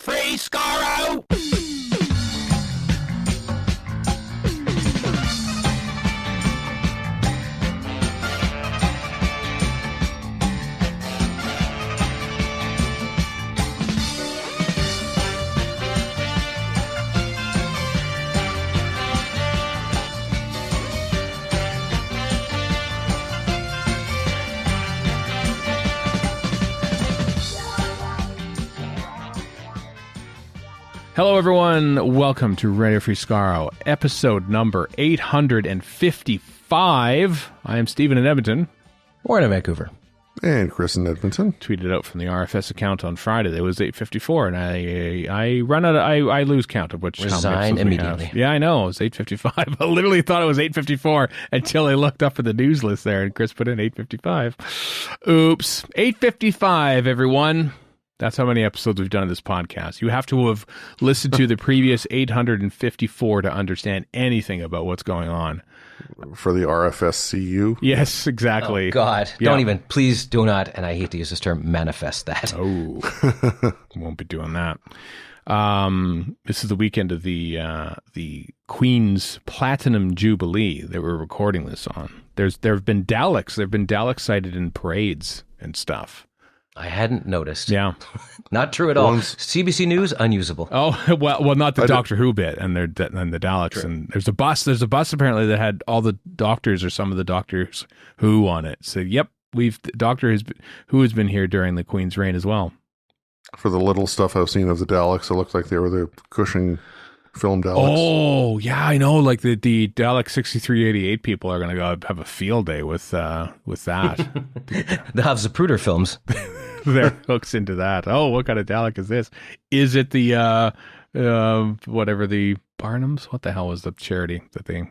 Free Skaro! Hello, everyone. Welcome to Radio Free Skaro, episode number 855. I am Stephen in Edmonton. Warren in Vancouver. And Chris in Edmonton. Tweeted out from the RFS account on Friday. It was 8:54, and I run out. I lose count of which resign immediately. Yeah, I know. It was 8:55. I literally thought it was 8:54 until I looked up at the news list there, and Chris put in 8:55. Oops, 8:55. Everyone. That's how many episodes we've done of this podcast. You have to have listened to the previous 854 to understand anything about what's going on. For the RFSCU? Yes, exactly. Oh, God. Yeah. Don't even, please do not, and I hate to use this term, manifest that. Oh, won't be doing that. This is the weekend of the Queen's Platinum Jubilee that we're recording this on. There have been Daleks. There have been Daleks sighted in parades and stuff. I hadn't noticed. Yeah. Not true at all. CBC News, unusable. Oh, well, not the Doctor Who bit and the Daleks. Sure. And there's a bus apparently that had all the doctors or some of the Doctors Who on it. So, yep, Doctor Who has been here during the Queen's reign as well. For the little stuff I've seen of the Daleks, it looked like they were the Cushing film Daleks. Oh, yeah, I know. Like the Dalek 6388 people are going to go have a field day with that. They'll have Zapruder films. There hooks into that. Oh, what kind of Dalek is this? Is it the whatever the Barnums? What the hell was the charity that they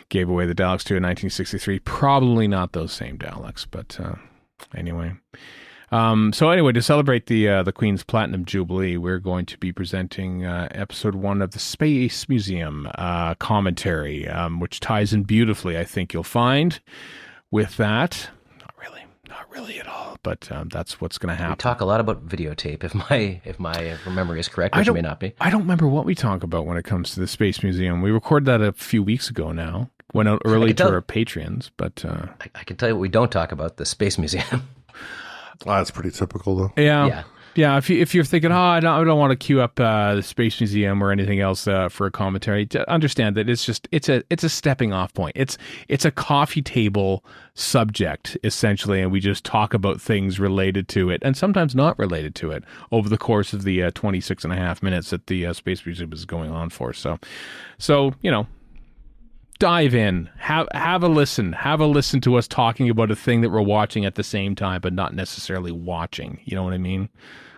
gave away the Daleks to in 1963? Probably not those same Daleks, but anyway. So anyway, to celebrate the Queen's Platinum Jubilee, we're going to be presenting episode 1 of the Space Museum commentary, which ties in beautifully, I think you'll find, with that. Not really at all, but that's what's going to happen. We talk a lot about videotape, if my memory is correct, which it may not be. I don't remember what we talk about when it comes to the Space Museum. We recorded that a few weeks ago now. Went out early to our Patreons, but... I can tell you what we don't talk about, the Space Museum. That's pretty typical, though. Yeah. If you're thinking, I don't want to queue up the Space Museum or anything else for a commentary, to understand that it's a stepping off point. It's a coffee table subject essentially, and we just talk about things related to it and sometimes not related to it over the course of the 26 and a half minutes that the Space Museum is going on for. So dive in, have a listen to us talking about a thing that we're watching at the same time, but not necessarily watching. You know what I mean?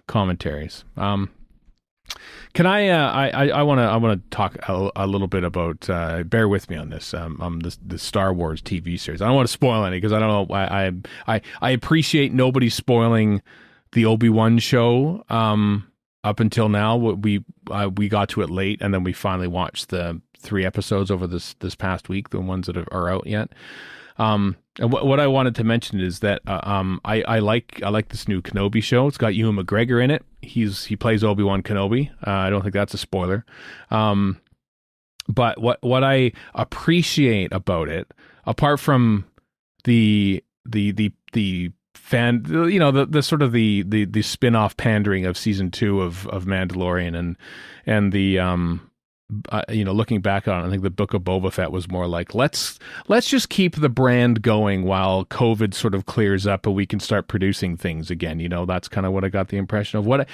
Commentaries. Can I want to talk a little bit about, bear with me on this, the Star Wars TV series. I don't want to spoil any because I don't know, I appreciate nobody spoiling the Obi-Wan show, up until now. We got to it late, and then we finally watched the 3 episodes over this past week, the ones that are out yet. And what I wanted to mention is that I like this new Kenobi show. It's got Ewan McGregor in it. He plays Obi-Wan Kenobi. I don't think that's a spoiler. But what I appreciate about it, apart from the fan, the sort of the spin-off pandering of season 2 of Mandalorian and the looking back on it, I think the Book of Boba Fett was more like, let's just keep the brand going while COVID sort of clears up and we can start producing things again. That's kind of what I got the impression of. What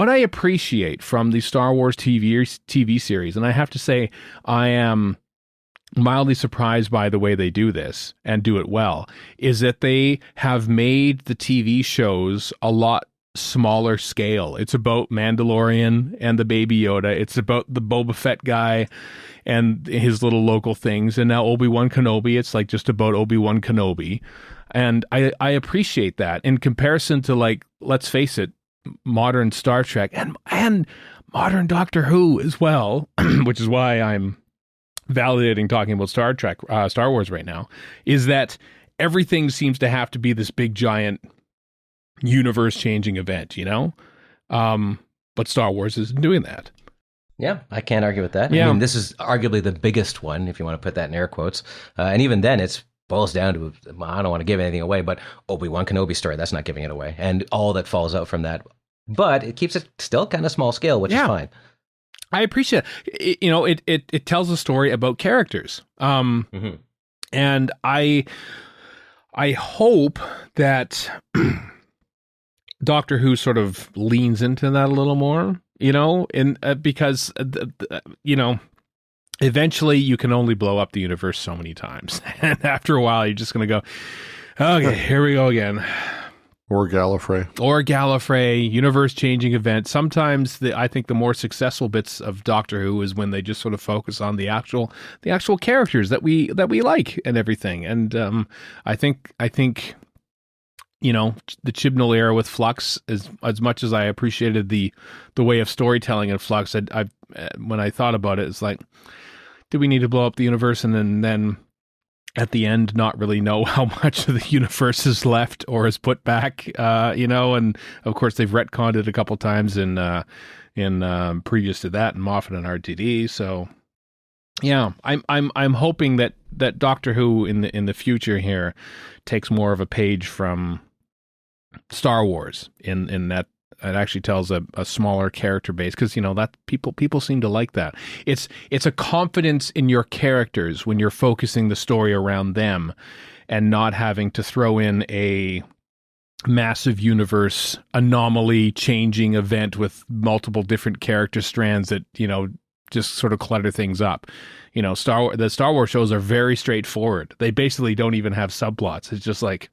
I appreciate from the Star Wars TV series, and I have to say I am mildly surprised by the way they do this and do it well, is that they have made the TV shows a lot smaller scale. It's about Mandalorian and the Baby Yoda. It's about the Boba Fett guy and his little local things. And now Obi-Wan Kenobi, it's like just about Obi-Wan Kenobi. And I appreciate that in comparison to, like, let's face it, modern Star Trek and modern Doctor Who as well, which is why I'm validating talking about Star Wars right now, is that everything seems to have to be this big giant universe changing event, but Star Wars isn't doing that. Yeah, I can't argue with that. Yeah. I mean, this is arguably the biggest one, if you want to put that in air quotes. And even then, it boils down to, I don't want to give anything away, but Obi-Wan Kenobi story, that's not giving it away. And all that falls out from that. But it keeps it still kind of small scale, which is fine. I appreciate it. It tells a story about characters. And I hope that Doctor Who sort of leans into that a little more, because eventually you can only blow up the universe so many times. And after a while, you're just going to go, okay, here we go again. Or Gallifrey, universe-changing event. Sometimes I think the more successful bits of Doctor Who is when they just sort of focus on the actual characters that we like and everything. And I think the Chibnall era with Flux, as much as I appreciated the way of storytelling in Flux, when I thought about it, it's like, do we need to blow up the universe and then at the end not really know how much of the universe is left or is put back, and of course they've retconned it a couple times in previous to that in Moffat and RTD. So yeah, I'm hoping that Doctor Who in the future here takes more of a page from Star Wars in that it actually tells a smaller character base, because that people seem to like that. It's a confidence in your characters when you're focusing the story around them and not having to throw in a massive universe anomaly changing event with multiple different character strands that just sort of clutter things up. The Star Wars shows are very straightforward. They basically don't even have subplots. It's just like,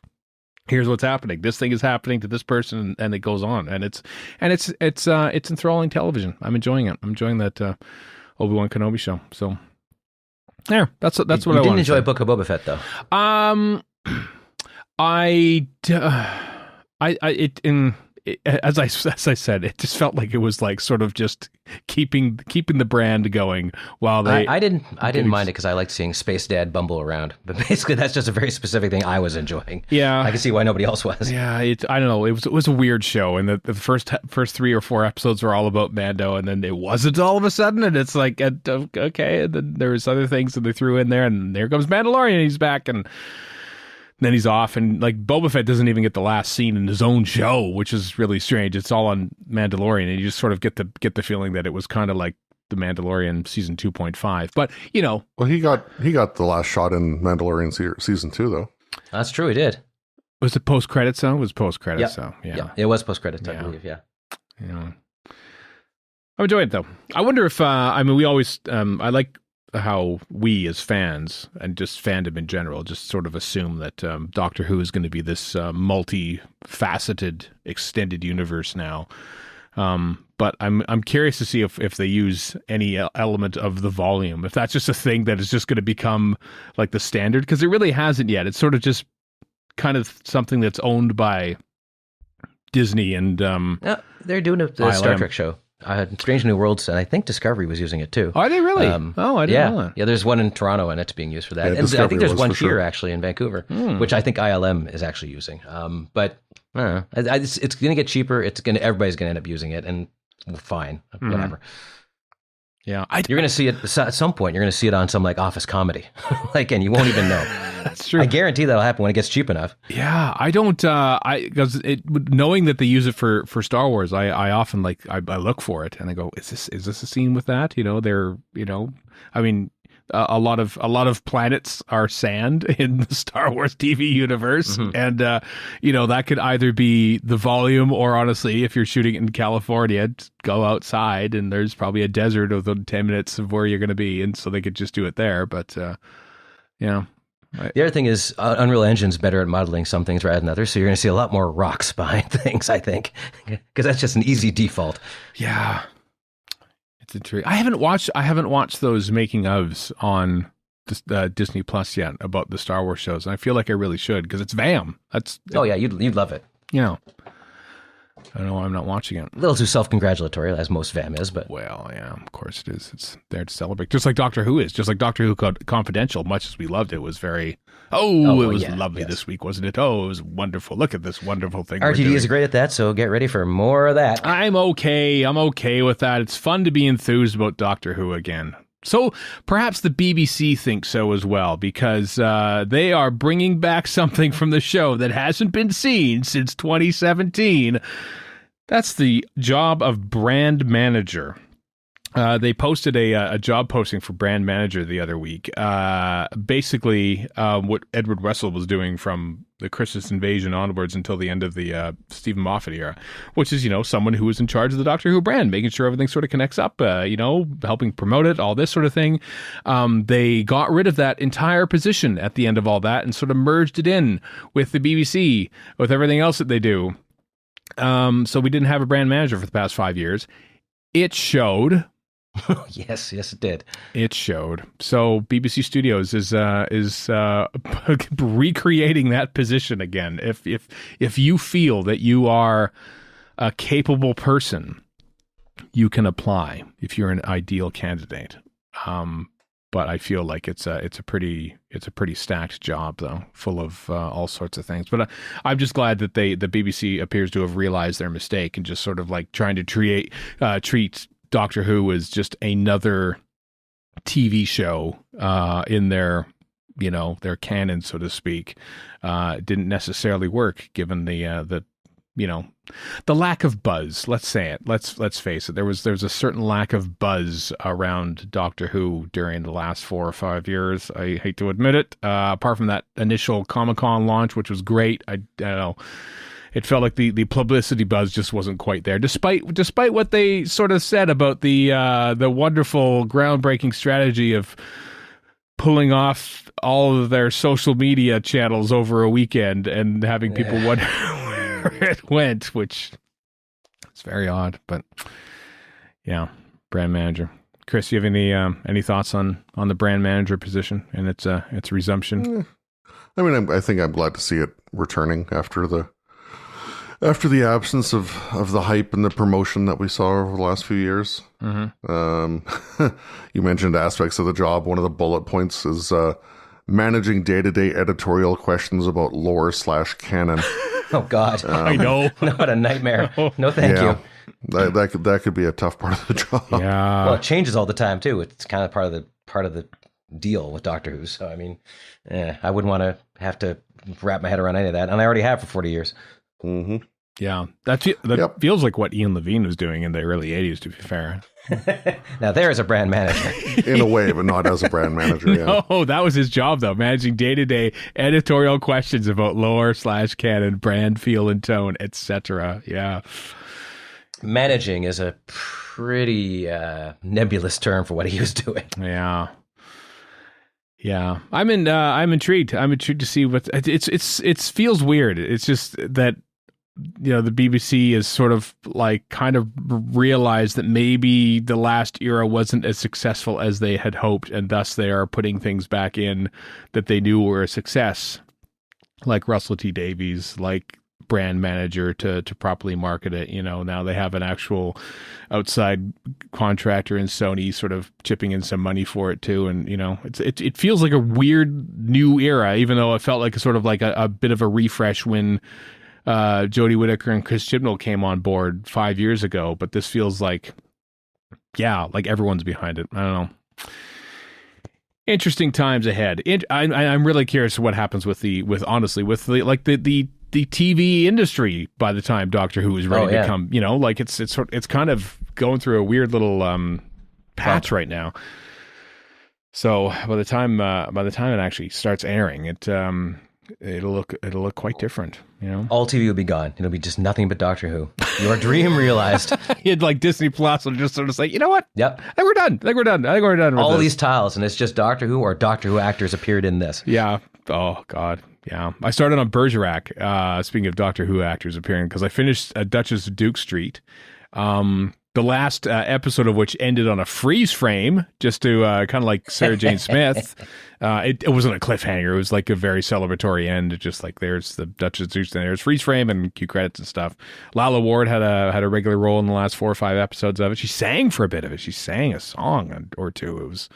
here's what's happening. This thing is happening to this person, and it goes on. And it's enthralling television. I'm enjoying it. I'm enjoying that Obi-Wan Kenobi show. So, yeah, that's what I want. You didn't enjoy Book of Boba Fett, though. As I said, it just felt like it was like sort of just keeping the brand going while they. I didn't mind it because I liked seeing Space Dad bumble around, but basically that's just a very specific thing I was enjoying. Yeah, I can see why nobody else was. Yeah, I don't know. It was a weird show, and the first 3 or 4 episodes were all about Mando, and then it wasn't all of a sudden, and it's like okay, and then there was other things that they threw in there, and there comes Mandalorian, and he's back, and then he's off, and like Boba Fett doesn't even get the last scene in his own show, which is really strange. It's all on Mandalorian, and you just sort of get the feeling that it was kind of like the Mandalorian season 2.5. But well, he got the last shot in Mandalorian season 2, though. That's true, he did. Was it post credits though? It was post credits, so yeah, it was post credits, I believe. Yeah. I'm enjoying it though. I wonder if we always I like how we as fans and just fandom in general just sort of assume that Doctor Who is going to be this multi-faceted extended universe now. But I'm curious to see if they use any element of the volume, if that's just a thing that is just going to become like the standard, because it really hasn't yet. It's sort of just kind of something that's owned by Disney and they're doing the Star Trek show. Strange New Worlds, and I think Discovery was using it too. Are they really? I didn't know that. Yeah, there's one in Toronto, and it's being used for that. Yeah, and I think there's one here, sure, actually, in Vancouver, which I think ILM is actually using. But it's going to get cheaper. Everybody's going to end up using it, and fine, whatever. Yeah, you're going to see it at some point. You're going to see it on some like office comedy, and you won't even know. That's true. I guarantee that'll happen when it gets cheap enough. Yeah, I don't. Because knowing that they use it for Star Wars, I often I look for it and I go, is this a scene with that? I mean, a lot of planets are sand in the Star Wars TV universe, and that could either be the volume, or honestly, if you're shooting in California, go outside and there's probably a desert within 10 minutes of where you're going to be, and so they could just do it there. But the other thing is Unreal Engine's better at modeling some things rather than others, so you're going to see a lot more rocks behind things, I think, because that's just an easy default. Yeah. It's intriguing. I haven't watched those making ofs on Disney Plus yet about the Star Wars shows, and I feel like I really should, because it's VAM. You'd love it. I don't know why I'm not watching it. A little too self-congratulatory, as most fam is, but... Well, yeah, of course it is. It's there to celebrate. Just like Doctor Who is. Just like Doctor Who Confidential, much as we loved it, was very... it was lovely this week, wasn't it? Oh, it was wonderful. Look at this wonderful thing RTD is great at that, so get ready for more of that. I'm okay with that. It's fun to be enthused about Doctor Who again. So perhaps the BBC thinks so as well, because they are bringing back something from the show that hasn't been seen since 2017. That's the job of brand manager. They posted a job posting for brand manager the other week. Basically, what Edward Russell was doing from the Christmas Invasion onwards until the end of the Stephen Moffat era, which is, someone who was in charge of the Doctor Who brand, making sure everything sort of connects up, helping promote it, all this sort of thing. They got rid of that entire position at the end of all that and sort of merged it in with the BBC, with everything else that they do. So we didn't have a brand manager for the past 5 years. It showed. Yes, it did. It showed. So BBC Studios is recreating that position again. If you feel that you are a capable person, you can apply if you're an ideal candidate. But I feel like it's a pretty stacked job though, full of all sorts of things. But I'm just glad that the BBC appears to have realized their mistake and just sort of like trying to treat Doctor Who as just another TV show in their canon, so to speak. It didn't necessarily work given the lack of buzz. Let's say it. Let's face it. There was a certain lack of buzz around Doctor Who during the last 4 or 5 years. I hate to admit it. Apart from that initial Comic-Con launch, which was great, I don't know. It felt like the publicity buzz just wasn't quite there, despite what they sort of said about the wonderful, groundbreaking strategy of pulling off all of their social media channels over a weekend and having people wonder where it went, which is very odd. But yeah, brand manager. Chris, you have any thoughts on the brand manager position and its resumption? I mean, I think I'm glad to see it returning after the absence of the hype and the promotion that we saw over the last few years. Mm-hmm. You mentioned aspects of the job. One of the bullet points is managing day-to-day editorial questions about lore/canon. Oh, God. I know. What a nightmare. No, thank you. That could be a tough part of the job. Yeah. Well, it changes all the time, too. It's kind of part of the deal with Doctor Who. So, I mean, I wouldn't want to have to wrap my head around any of that. And I already have for 40 years. Mm-hmm. Yeah, that feels like what Ian Levine was doing in the early 80s, to be fair. Now, there is a brand manager. In a way, but not as a brand manager. Yeah. No, that was his job, though, managing day-to-day editorial questions about lore/canon, brand, feel, and tone, etc. Yeah. Managing is a pretty nebulous term for what he was doing. Yeah. Yeah, I'm intrigued. I'm intrigued to see what it feels weird. It's just that the BBC is sort of like kind of realized that maybe the last era wasn't as successful as they had hoped, and thus they are putting things back in that they knew were a success, like Russell T Davies, like brand manager to properly market it. Now they have an actual outside contractor in Sony sort of chipping in some money for it too. And, it feels like a weird new era, even though it felt like sort of like a bit of a refresh when Jodie Whittaker and Chris Chibnall came on board 5 years ago. But this feels like everyone's behind it. I don't know. Interesting times ahead. I'm really curious what happens with the TV industry by the time Doctor Who is ready to come. It's kind of going through a weird little patch right now. So by the time it actually starts airing, it'll look quite different. All TV will be gone. It'll be just nothing but Doctor Who. Your dream realized. You'd like Disney Plus will just sort of say, you know what? Yep. I think we're done. With all this. These tiles, and it's just Doctor Who or Doctor Who actors appeared in this. Yeah. Oh God. Yeah. I started on Bergerac. Speaking of Doctor Who actors appearing, because I finished Duchess of Duke Street. The last episode of which ended on a freeze frame, just to kind of like Sarah Jane Smith. It wasn't a cliffhanger. It was like a very celebratory end. Just like there's the Duchess of Zeus and there's freeze frame and cue credits and stuff. Lala Ward had a regular role in the last 4 or 5 episodes of it. She sang for a bit of it. She sang a song or two. It was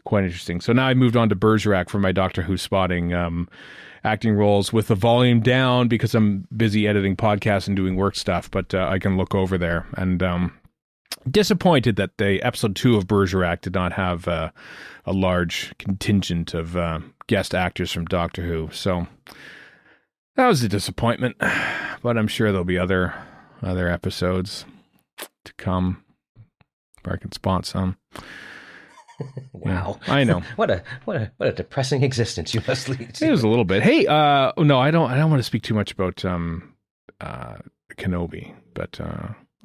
quite interesting. So now I moved on to Bergerac for my Doctor Who spotting acting roles with the volume down because I'm busy editing podcasts and doing work stuff. But I can look over there and. Disappointed that the episode 2 of Bergerac did not have a large contingent of guest actors from Doctor Who. So that was a disappointment, but I'm sure there'll be other episodes to come where I can spot some. Wow, yeah, I know. What a depressing existence you must lead to. It was a little bit. Hey, no, I don't want to speak too much about Kenobi, but.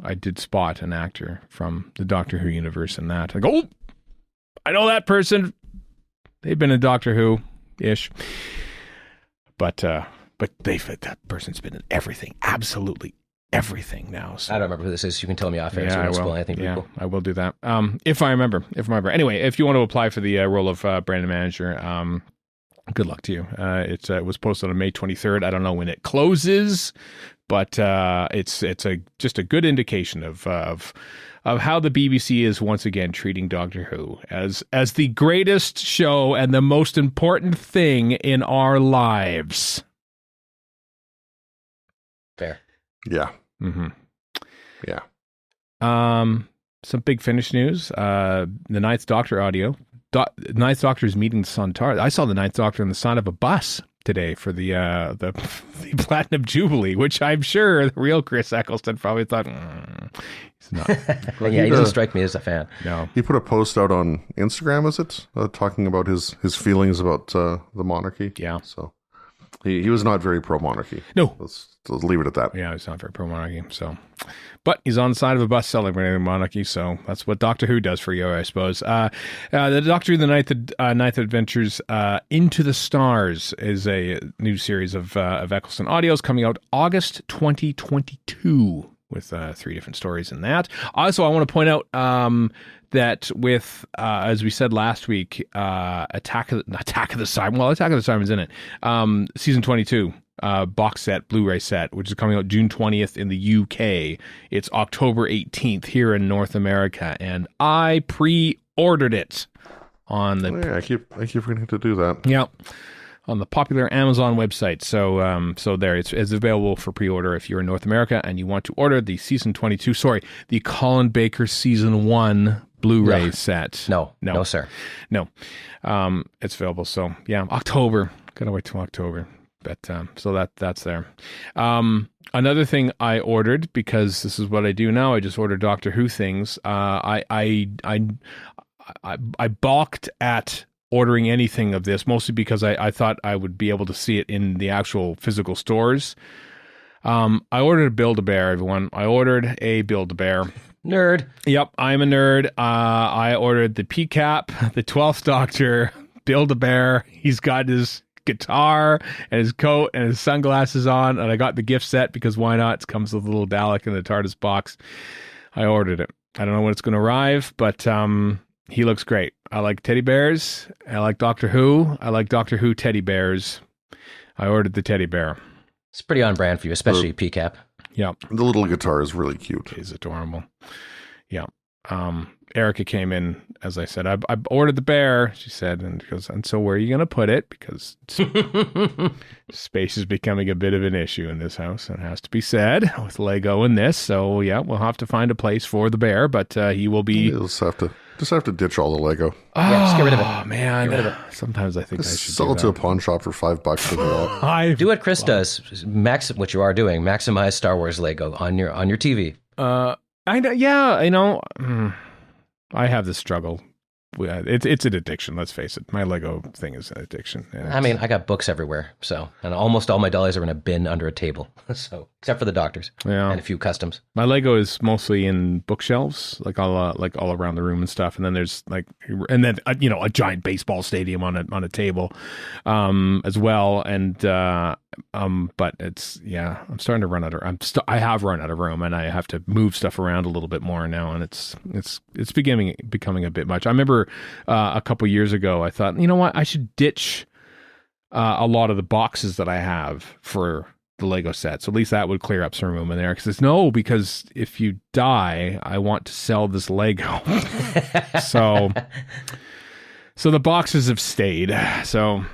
I did spot an actor from the Doctor Who universe in that. I go, oh, I know that person. They've been in Doctor Who-ish. But that person's been in everything, absolutely everything now. So. I don't remember who this is. You can tell me off air. Yeah, so I will. Spoil anything people. I will do that. If I remember. Anyway, if you want to apply for the role of brand manager, good luck to you. It was posted on May 23rd. I don't know when it closes, but it's just a good indication of how the BBC is once again treating Doctor Who as the greatest show and the most important thing in our lives. Fair. Yeah. Mm-hmm. Yeah. Some big Finish news. The Ninth Doctor audio. Ninth Doctor is meeting the Sontar. I saw the Ninth Doctor on the side of a bus today for the Platinum Jubilee, which I'm sure the real Chris Eccleston probably thought he's not. Well, yeah, he doesn't strike me as a fan. No, he put a post out on Instagram, is it, talking about his feelings about the monarchy? Yeah. So he was not very pro monarchy. No, let's leave it at that. Yeah, he's not very pro monarchy. So, but he's on the side of a bus celebrating the monarchy. So that's what Doctor Who does for you, I suppose. The Doctor Who: The Ninth Adventures Into the Stars is a new series of Eccleston audios coming out August 2022 with 3 different stories in that. Also, I want to point out that with, as we said last week, Attack of the Cybermen's in it. Season 22. Box set, Blu-ray set, which is coming out June 20th in the UK. It's October 18th here in North America, and I pre-ordered it on the. Oh, yeah, I keep forgetting to do that. Yeah, on the popular Amazon website. So there, it's available for pre-order if you're in North America and you want to order the the Colin Baker season 1 Blu-ray set. No, sir. No, it's available. So yeah, October. Gotta wait till October. But so that's there. Another thing I ordered, because this is what I do now, I just order Doctor Who things. I balked at ordering anything of this, mostly because I thought I would be able to see it in the actual physical stores. I ordered a Build-A-Bear, everyone. I ordered a Build-A-Bear. Nerd. Yep, I'm a nerd. I ordered the PCAP, the 12th Doctor, Build-A-Bear. He's got his guitar and his coat and his sunglasses on, and I got the gift set because why not? It comes with a little Dalek in the TARDIS box. I ordered it. I don't know when it's going to arrive, but he looks great. I like teddy bears. I like Doctor Who. I like Doctor Who teddy bears. I ordered the teddy bear. It's pretty on brand for you, especially PCAP. Yeah. The little guitar is really cute. He's adorable. Yeah. Erica came in, as I said, I ordered the bear, she said, and she goes, and so where are you going to put it? Because space is becoming a bit of an issue in this house, and it has to be said, with Lego in this. So yeah, we'll have to find a place for the bear, but he will be... You'll just have to ditch all the Lego. Yeah, just get rid of it. Oh, man. Get rid of it. Sometimes I think I should sell it to a pawn shop for $5 for the lot. Do what Chris does. What you are doing. Maximize Star Wars Lego on your TV. I have this struggle. It's an addiction, let's face it. My Lego thing is an addiction. I mean, I got books everywhere, and almost all my dollies are in a bin under a table. So, except for the Doctors, and a few customs. My Lego is mostly in bookshelves, like all around the room and stuff. And then there's a giant baseball stadium on a table, as well. And But I'm starting to run out of. I have run out of room, and I have to move stuff around a little bit more now, and it's becoming a bit much. I remember a couple years ago, I thought, you know what, I should ditch a lot of the boxes that I have for the Lego set. So at least that would clear up some room in there. Because if you die, I want to sell this Lego. So the boxes have stayed. So.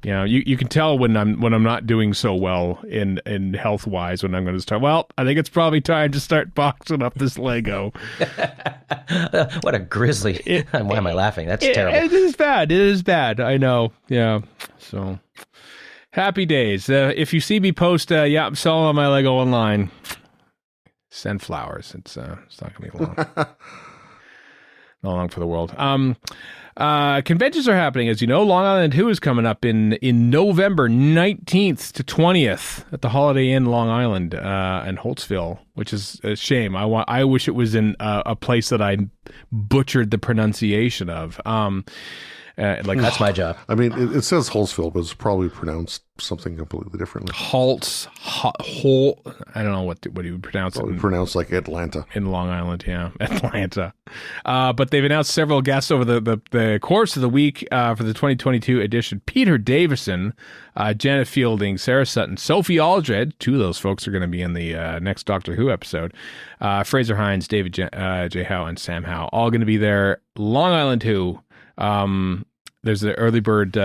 You can tell when I'm not doing so well in health wise when I'm going to start. Well, I think it's probably time to start boxing up this Lego. What a grisly! Why am I laughing? That's terrible. It is bad. It is bad. I know. Yeah. So happy days. If you see me post, I'm selling all my Lego online. Send flowers. It's not going to be long. Not long for the world. Conventions are happening, as you know. Long Island 2 is coming up in November 19th to 20th at the Holiday Inn Long Island in Holtzville, which is a shame. I wish it was in a place that I butchered the pronunciation of. That's my job. I mean, it says Holtzville, but it's probably pronounced something completely differently. I don't know what you would pronounce it. Pronounced like Atlanta. In Long Island, yeah. Atlanta. But they've announced several guests over the course of the week for the 2022 edition. Peter Davison, Janet Fielding, Sarah Sutton, Sophie Aldred. Two of those folks are going to be in the next Doctor Who episode. Fraser Hines, David J. Howe, and Sam Howe. All going to be there. Long Island 2. There's the early bird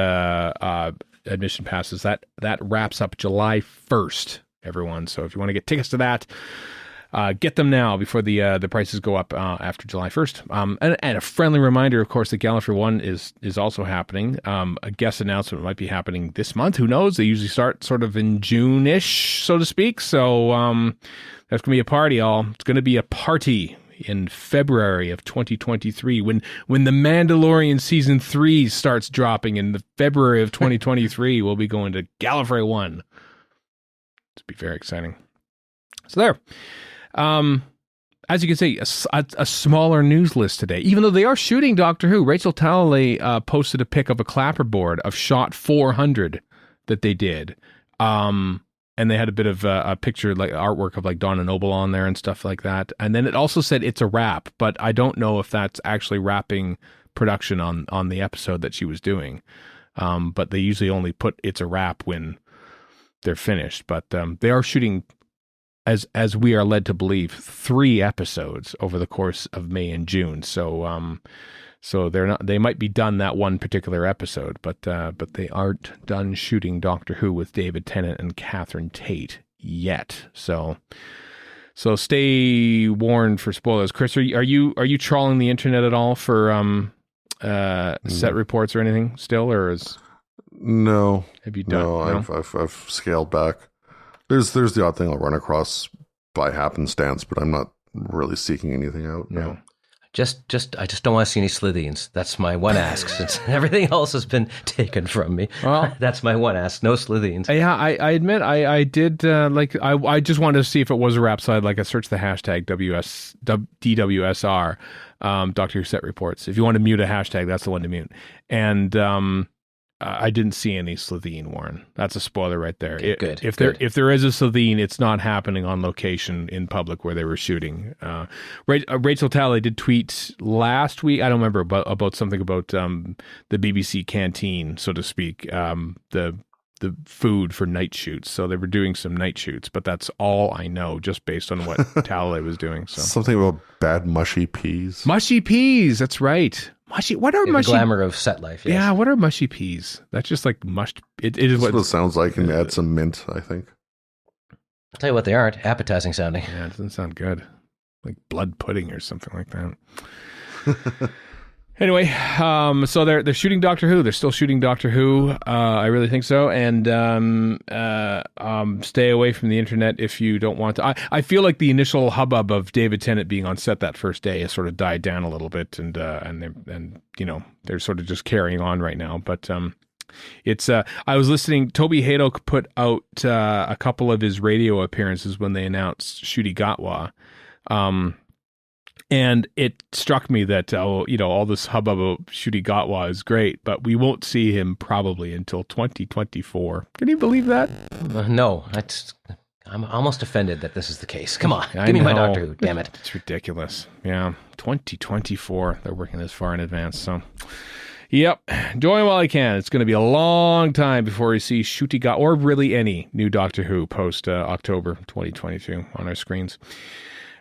admission passes that wraps up July 1st, everyone. So if you want to get tickets to that, get them now before the prices go up after July 1st. And a friendly reminder, of course, that Gallifrey 1 is also happening. A guest announcement might be happening this month. Who knows? They usually start sort of in June-ish, so to speak. So that's going to be a party, y'all. It's going to be a party in February of 2023 when the Mandalorian season 3 starts dropping in the February of 2023. We'll be going to Gallifrey 1. It'll be very exciting. So there. As you can see, a smaller news list today. Even though they are shooting Doctor Who, Rachel Talalay posted a pic of a clapperboard of shot 400 that they did. And they had a bit of a picture, like artwork of like Donna Noble on there and stuff like that. And then it also said it's a wrap, but I don't know if that's actually wrapping production on the episode that she was doing. But they usually only put it's a wrap when they're finished. But they are shooting, as we are led to believe, 3 episodes over the course of May and June. So they're not. They might be done that one particular episode, but they aren't done shooting Doctor Who with David Tennant and Catherine Tate yet. So stay warned for spoilers. Chris, are you trawling the internet at all for set reports or anything still, or is no? Have you done? No, I've scaled back. There's the odd thing I'll run across by happenstance, but I'm not really seeking anything out. No. I just don't want to see any Slitheen's. That's my one ask, since everything else has been taken from me. Well, that's my one ask. No Slitheen's. Yeah, I admit I did I just wanted to see if it was a rap side. Like I searched the hashtag DWSR, Doctor Who set reports. If you want to mute a hashtag, that's the one to mute. And I didn't see any Slitheen, Warren. That's a spoiler right there. Okay, good. If there is a Slitheen, it's not happening on location in public where they were shooting. Rachel Talley did tweet last week. I don't remember about something about the BBC canteen, so to speak. The food for night shoots. So they were doing some night shoots, but that's all I know, just based on what Talley was doing. So something about bad mushy peas. Mushy peas. That's right. Mushy. What are mushy? The glamour of set life. Yes. Yeah. What are mushy peas? That's just like mushed. It is what it sounds like, and add some mint, I think. I'll tell you what they aren't. Appetizing sounding. Yeah, it doesn't sound good. Like blood pudding or something like that. Anyway, so they're shooting Doctor Who. They're still shooting Doctor Who. I really think so. And stay away from the internet if you don't want to. I feel like the initial hubbub of David Tennant being on set that first day has sort of died down a little bit, and they're sort of just carrying on right now. But it's I was listening. Toby Hadoke put out a couple of his radio appearances when they announced Ncuti Gatwa. And it struck me that, all this hubbub about Ncuti Gatwa is great, but we won't see him probably until 2024. Can you believe that? No, I'm almost offended that this is the case. Come on, give me my Doctor Who, damn it. It's ridiculous. Yeah, 2024. They're working this far in advance, so... Yep, enjoy him while he can. It's going to be a long time before we see Ncuti Gatwa, or really any new Doctor Who post October 2022 on our screens.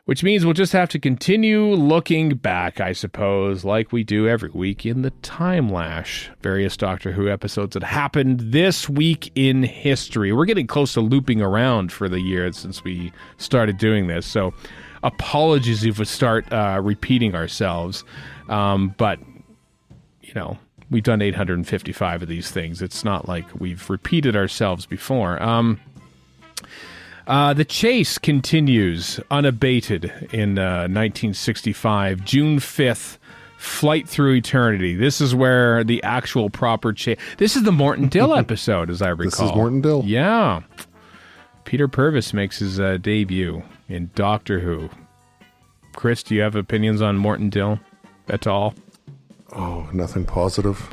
Which means we'll just have to continue looking back, I suppose, like we do every week in the Timelash. Various Doctor Who episodes that happened this week in history. We're getting close to looping around for the year since we started doing this, so apologies if we start repeating ourselves. But... we've done 855 of these things. It's not like we've repeated ourselves before. The chase continues unabated in 1965, June 5th, Flight Through Eternity. This is where the actual proper chase... This is the Morton Dill episode, as I recall. This is Morton Dill? Yeah. Peter Purvis makes his debut in Doctor Who. Chris, do you have opinions on Morton Dill at all? Oh, nothing positive.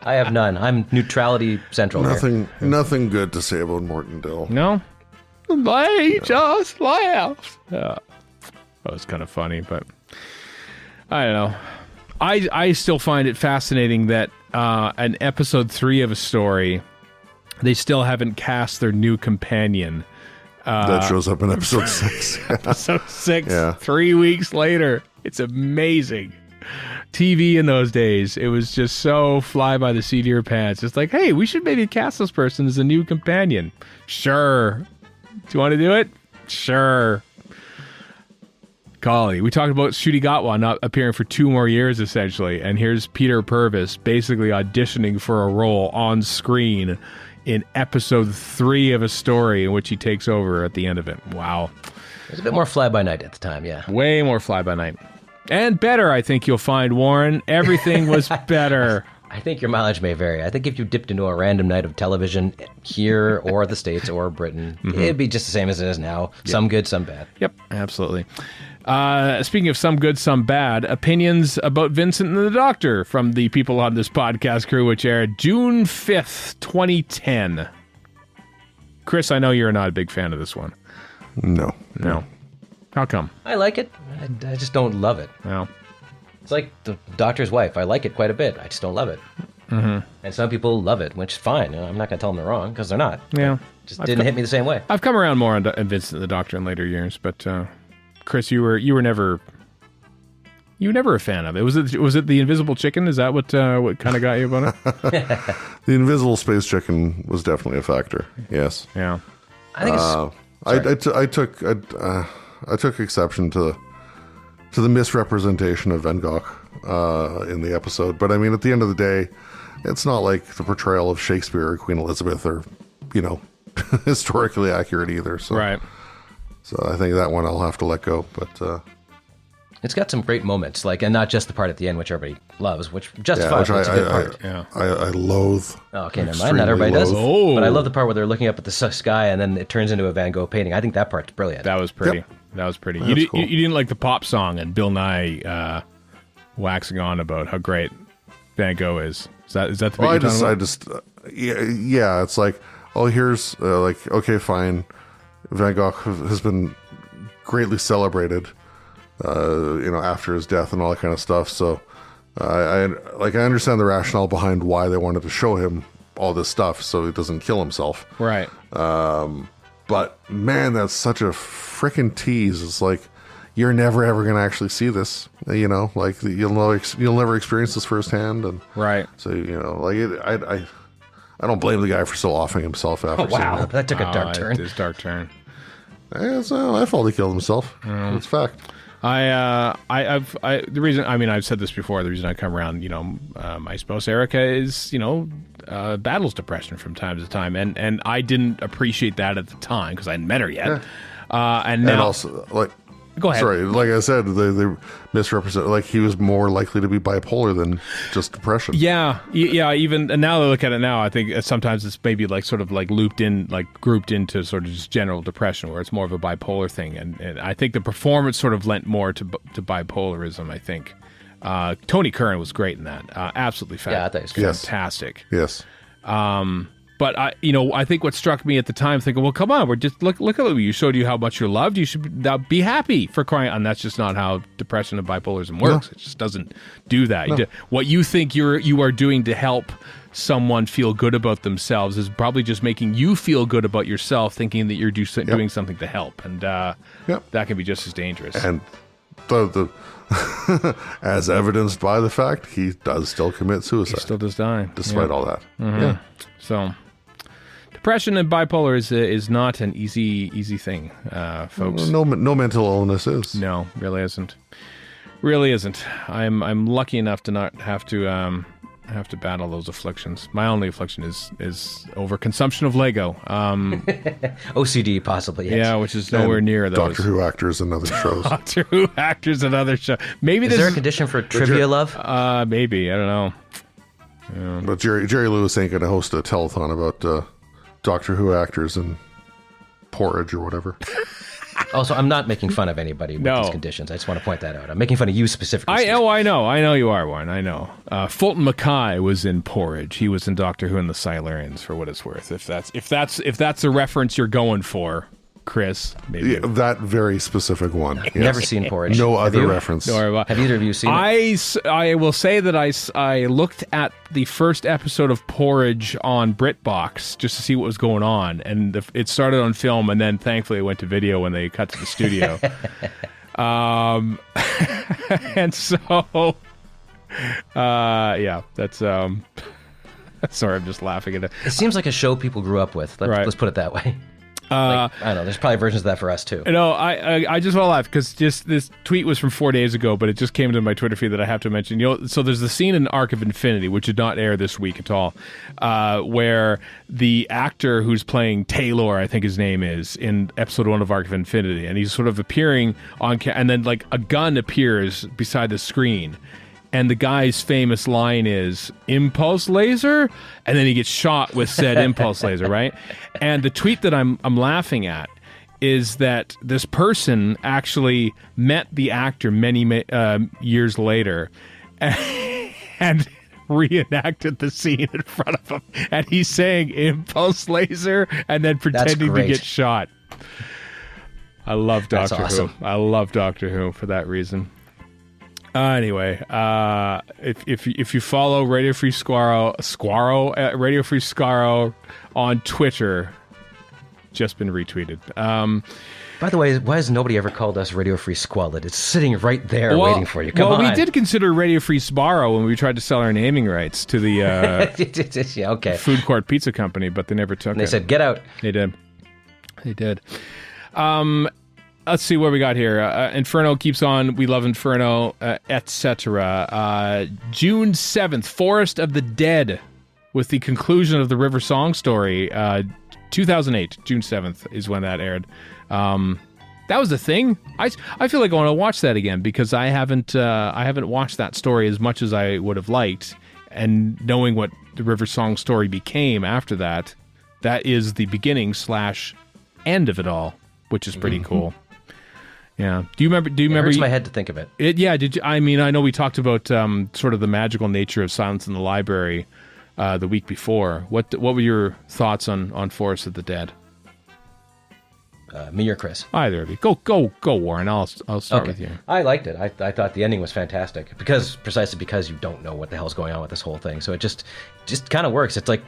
I have none. I'm neutrality central. Nothing good to say about Morton Dill. No? They just laughed. That was kind of funny, but I don't know. I still find it fascinating that in episode 3 of a story, they still haven't cast their new companion. That shows up in episode 6. Episode 6, 3 weeks later. It's amazing. TV in those days, it was just so fly by the seat of your pants. It's like, hey, we should maybe cast this person as a new companion. Sure. Do you want to do it? Sure. Golly, we talked about Ncuti Gatwa not appearing for 2 more years, essentially, and here's Peter Purvis basically auditioning for a role on screen in episode 3 of a story in which he takes over at the end of it. Wow. It was a bit more fly-by-night at the time, yeah. Way more fly-by-night. And better, I think you'll find, Warren. Everything was better. I think your mileage may vary. I think if you dipped into a random night of television here or the States or Britain, it'd be just the same as it is now. Yep. Some good, some bad. Yep, absolutely. Speaking of some good, some bad, opinions about Vincent and the Doctor from the people on this podcast crew, which aired June 5th, 2010. Chris, I know you're not a big fan of this one. No. How come? I like it. I just don't love it. Well, it's like the Doctor's Wife. I like it quite a bit. I just don't love it. Mm-hmm. And some people love it, which is fine. I'm not going to tell them they're wrong because they're not. Yeah. Just didn't hit me the same way. I've come around more on Vincent and the Doctor in later years, but Chris, you were never a fan of it. Was it the Invisible Chicken? Is that what kind of got you about it? The Invisible Space Chicken was definitely a factor. Yes. Yeah. I think I took exception to the misrepresentation of Van Gogh in the episode, but I mean, at the end of the day, it's not like the portrayal of Shakespeare or Queen Elizabeth are, historically accurate either. So, right. So I think that one I'll have to let go. But it's got some great moments, and not just the part at the end, which everybody loves, which justifiably it's a good part. I loathe. Oh, okay, never mind. Not everybody does. Oh. But I love the part where they're looking up at the sky and then it turns into a Van Gogh painting. I think that part's brilliant. That was pretty. Yep. That was pretty. You didn't like the pop song and Bill Nye waxing on about how great Van Gogh is. Is that the bit you're talking about? Yeah. It's like, oh, here's okay, fine. Van Gogh has been greatly celebrated, after his death and all that kind of stuff. So, I understand the rationale behind why they wanted to show him all this stuff so he doesn't kill himself. Right. But man, that's such a freaking tease. It's like, you're never ever going to actually see this, you'll never experience this firsthand. And right. So, I don't blame the guy for still offing himself after. Oh, wow. That took a dark turn. It is dark turn. It's not my fault he killed himself. It's fact. The reason, I've said this before, the reason I come around, my spouse Erica is, battles depression from time to time. And I didn't appreciate that at the time because I hadn't met her yet. Yeah. And now, also, Go ahead. Sorry, like I said, they misrepresent. Like he was more likely to be bipolar than just depression. Yeah. Even and now I look at it now, I think sometimes it's maybe like sort of like looped in, like grouped into sort of just general depression, where it's more of a bipolar thing. And I think the performance sort of lent more to bipolarism. I think Tony Curran was great in that. Absolutely fantastic. Yes. But I think what struck me at the time, thinking, well, come on, we're just look at it. You showed you how much you're loved. You should be happy for crying. And that's just not how depression and bipolarism works. No. It just doesn't do that. No. What you think you are doing to help someone feel good about themselves is probably just making you feel good about yourself, thinking that you're doing something to help, and that can be just as dangerous. And the as evidenced by the fact he does still commit suicide. He still does die, despite all that. Mm-hmm. Yeah. So. Depression and bipolar is not an easy thing, folks. No mental illness is. No, really isn't. Really isn't. I'm lucky enough to not have to battle those afflictions. My only affliction is overconsumption of Lego. OCD possibly. Yes. Yeah, which is nowhere near those. Doctor Who actors and other shows. Doctor Who actors and other shows. Maybe is there a condition for trivia love? Maybe, I don't know. Yeah. But Jerry Lewis ain't going to host a telethon about Doctor Who actors and porridge or whatever. Also, I'm not making fun of anybody with these conditions. I just want to point that out. I'm making fun of you specifically. I know you are one. I know. Fulton Mackay was in Porridge. He was in Doctor Who and the Silurians, for what it's worth. If that's a reference you're going for, Chris, maybe. Yeah, that very specific one. Yes. Never seen Porridge. No other reference. Have either of you seen it? I will say that I looked at the first episode of Porridge on BritBox just to see what was going on, and it started on film, and then thankfully it went to video when they cut to the studio. And so, that's sorry, I'm just laughing at it. It seems like a show people grew up with. Let's put it that way. I don't know. There's probably versions of that for us too. No, I just want to laugh because just this tweet was from 4 days ago, but it just came to my Twitter feed that I have to mention. So there's the scene in Arc of Infinity, which did not air this week at all, where the actor who's playing Taylor, I think his name is, in episode 1 of Arc of Infinity, and he's sort of appearing on, and then like a gun appears beside the screen. And the guy's famous line is, "Impulse laser?" And then he gets shot with said impulse laser, right? And the tweet that I'm laughing at is that this person actually met the actor many years later and reenacted the scene in front of him. And he's saying impulse laser and then pretending to get shot. I love Doctor Who. I love Doctor Who for that reason. Anyway, if you follow Radio Free Skaro, Radio Free Skaro on Twitter, just been retweeted. By the way, why has nobody ever called us Radio Free Squalid? It's sitting right there waiting for you. Come on. We did consider Radio Free Sbarro when we tried to sell our naming rights to the food court pizza company, but they never took it. They said, get out. They did. Let's see what we got here. Inferno keeps on. We love Inferno, etc. June 7th, Forest of the Dead, with the conclusion of the River Song story. 2008, June 7th is when that aired. That was the thing. I feel like I want to watch that again because I haven't watched that story as much as I would have liked. And knowing what the River Song story became after that, that is the beginning / end of it all, which is pretty cool. Yeah. Do you remember? It hurts my head to think of it. Did you? I mean, I know we talked about sort of the magical nature of Silence in the Library the week before. What were your thoughts on Forest of the Dead? Me or Chris? Either of you. Go, Warren. I'll start with you. I liked it. I thought the ending was fantastic precisely because you don't know what the hell's going on with this whole thing. So it just kind of works. It's like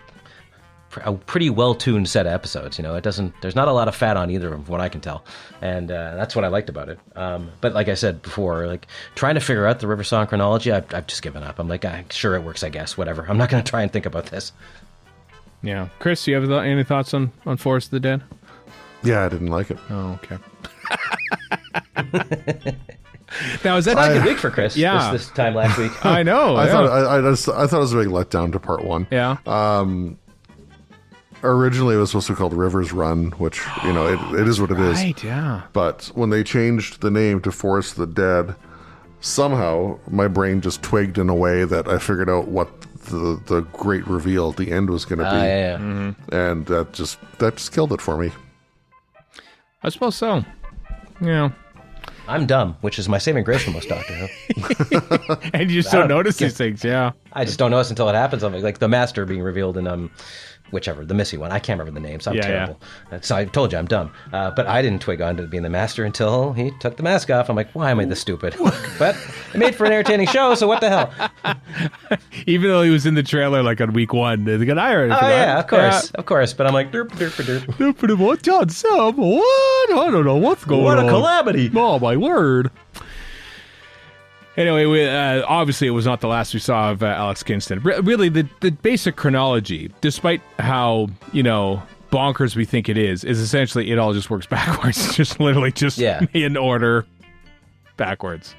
a pretty well-tuned set of episodes. There's not a lot of fat on either of them, from what I can tell, and that's what I liked about it. But like I said before, like trying to figure out the River Song chronology, I've just given up. I'm like, sure, it works, I guess, whatever. I'm not going to try and think about this. Yeah, Chris, do you have any thoughts on Forest of the Dead? Yeah, I didn't like it. Oh, okay. Now, is that a good week for Chris? Yeah, this time last week. I know. I thought it was a big letdown to part 1. Yeah. originally it was supposed to be called Rivers Run, which, it is what it is. Right, yeah. But when they changed the name to Forest of the Dead, somehow my brain just twigged in a way that I figured out what the great reveal at the end was going to be. Yeah. Mm-hmm. And that just killed it for me. I suppose so. Yeah. I'm dumb, which is my saving grace for most Doctor Who. And you just don't notice these things, yeah. I just don't notice until it happens. Like the Master being revealed in whichever, the Missy one. I can't remember the names. I'm terrible. Yeah. So I told you I'm dumb. But I didn't twig on to being the Master until he took the mask off. I'm like, why am I this stupid? But it made for an entertaining show, so what the hell? Even though he was in the trailer like on week 1. They got iron. Oh, yeah, of course. But I'm like, derp, derp, derp. What, John Sam? What? I don't know what's going on. What a calamity. Oh, my word. Anyway, obviously it was not the last we saw of Alex Kingston. Really, the basic chronology, despite how, bonkers we think it is essentially it all just works backwards. Just literally just in order backwards.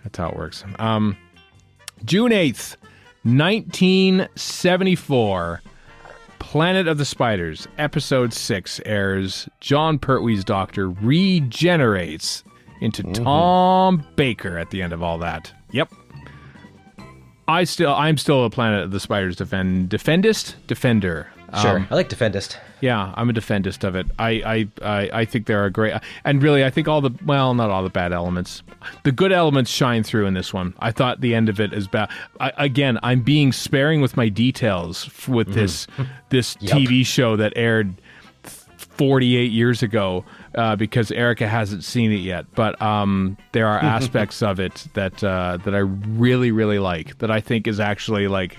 That's how it works. June 8th, 1974, Planet of the Spiders, Episode 6 airs. John Pertwee's Doctor regenerates into Tom Baker at the end of all that. Yep. I'm still a Planet of the Spiders defender. Sure, I like Defendist. Yeah, I'm a Defendist of it. I think there are great, and really I think not all the bad elements. The good elements shine through in this one. I thought the end of it is bad. I'm being sparing with my details with this TV show that aired 48 years ago because Erica hasn't seen it yet. But there are aspects of it that I really, really like, that I think is actually like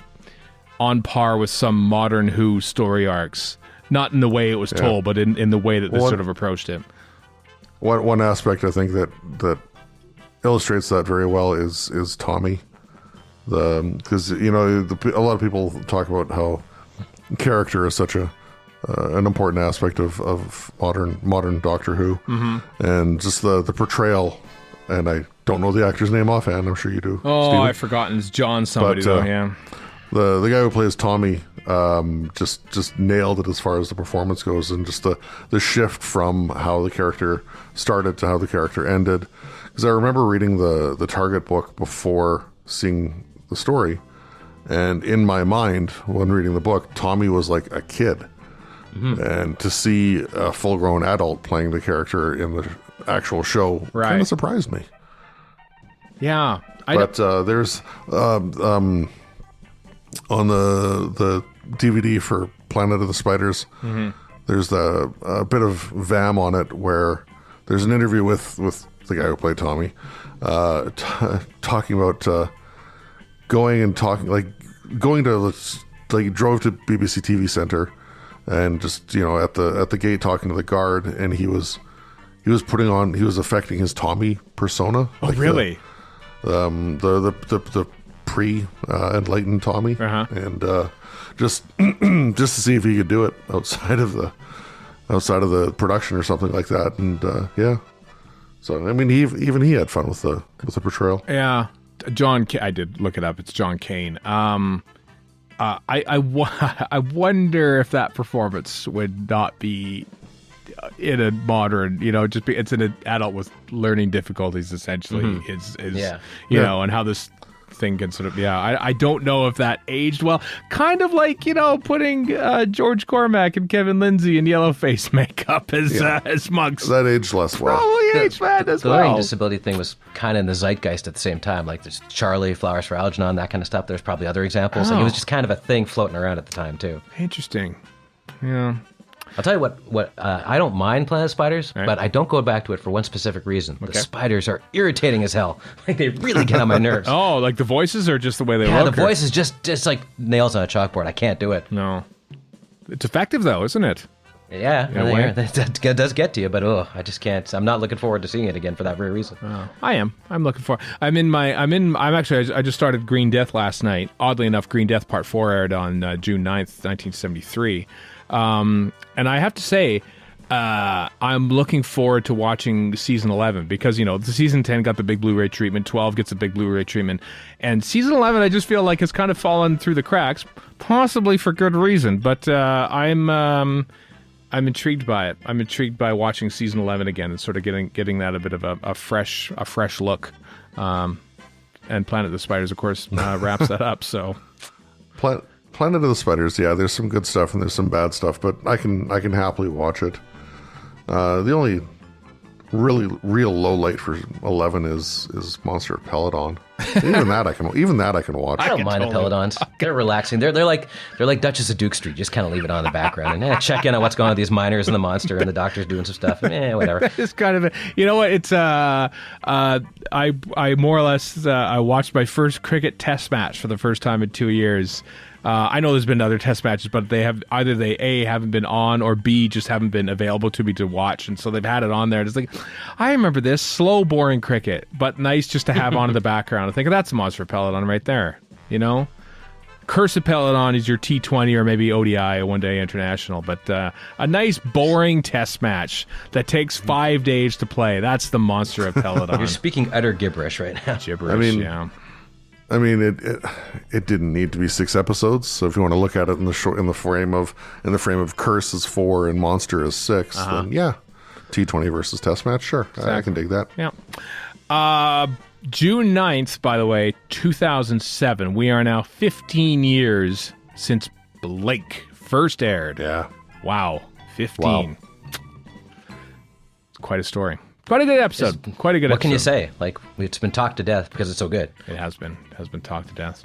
on par with some modern Who story arcs. Not in the way it was told, but in the way that they sort of approached it. One aspect I think that illustrates that very well is Tommy. Because a lot of people talk about how character is such an important aspect of modern Doctor Who, and just the portrayal. And I don't know the actor's name offhand. I'm sure you do. Oh, Steven. I've forgotten. It's John somebody though. Yeah. The guy who plays Tommy just nailed it as far as the performance goes, and just the shift from how the character started to how the character ended. Because I remember reading the Target book before seeing the story, and in my mind when reading the book, Tommy was like a kid, and to see a full-grown adult playing the character in the actual show kind of surprised me. Yeah, there's on the DVD for Planet of the Spiders, there's a bit of VAM on it where there's an interview with the guy who played Tommy, talking about going to drove to BBC TV Centre and just at the gate talking to the guard, and he was affecting his Tommy persona. Oh, really? The pre-enlightened Tommy, and just to see if he could do it outside of the production or something like that, and so I mean he had fun with the portrayal. Yeah, I did look it up. It's John Kane. I wonder if that performance would not be in a modern, it's an adult with learning difficulties essentially. And how this thing can sort of I don't know if that aged well. Kind of like putting George Cormack and Kevin Lindsay in yellow face makeup as monks. That aged less well. Probably aged bad as well. The learning disability thing was kind of in the zeitgeist at the same time. Like there's Charlie, Flowers for Algernon, that kind of stuff. There's probably other examples. Like it was just kind of a thing floating around at the time too. Interesting. Yeah. I'll tell you what I don't mind Planet of Spiders, but I don't go back to it for one specific reason. Okay. The spiders are irritating as hell. Like, they really get on my nerves. Oh, like the voices or just the way they look? Yeah, the voices just like nails on a chalkboard. I can't do it. No. It's effective, though, isn't it? Yeah, that does get to you, but I just can't. I'm not looking forward to seeing it again for that very reason. I am. I'm looking for. I just started Green Death last night. Oddly enough, Green Death Part 4 aired on June 9th, 1973. And I have to say, I'm looking forward to watching season 11 because, the season 10 got the big Blu-ray treatment, 12 gets a big Blu-ray treatment, and season 11 I just feel like has kind of fallen through the cracks, possibly for good reason, but I'm intrigued by it. I'm intrigued by watching season 11 again and sort of getting that a bit of a fresh look. And Planet of the Spiders, of course, wraps that up. So, Planet of the Spiders, yeah, there's some good stuff and there's some bad stuff, but I can happily watch it. The only really real low light for 11 is Monster of Peladon. Even that I can watch. I don't mind the Peladons. They're relaxing. They're like Duchess of Duke Street. Just kind of leave it on in the background and check in on what's going on with these miners and the monster and the doctor's doing some stuff. Whatever. It's kind of you know what? It's I more or less I watched my first cricket test match for the first time in 2 years. I know there's been other test matches, but they have either they A, haven't been on, or B, just haven't been available to me to watch, and so they've had it on there. It's like, I remember this slow, boring cricket, but nice just to have on in the background. I think that's a Monster of Peladon right there. Curse of Peladon is your T20 or maybe ODI, One Day International, but a nice, boring test match that takes 5 days to play. That's the Monster of Peladon. You're speaking utter gibberish right now. Gibberish, yeah. I mean, it didn't need to be 6 episodes. So if you want to look at it in the frame of Curse is 4 and Monster is 6, then yeah, T20 versus Test match, sure, exactly. I can dig that. Yeah. June 9th, by the way, 2007. We are now 15 years since Blake first aired. Yeah. Wow, 15. Wow. It's quite a story. Quite a good episode. Quite a good episode. What can you say? Like, it's been talked to death because it's so good. It has been. It has been talked to death.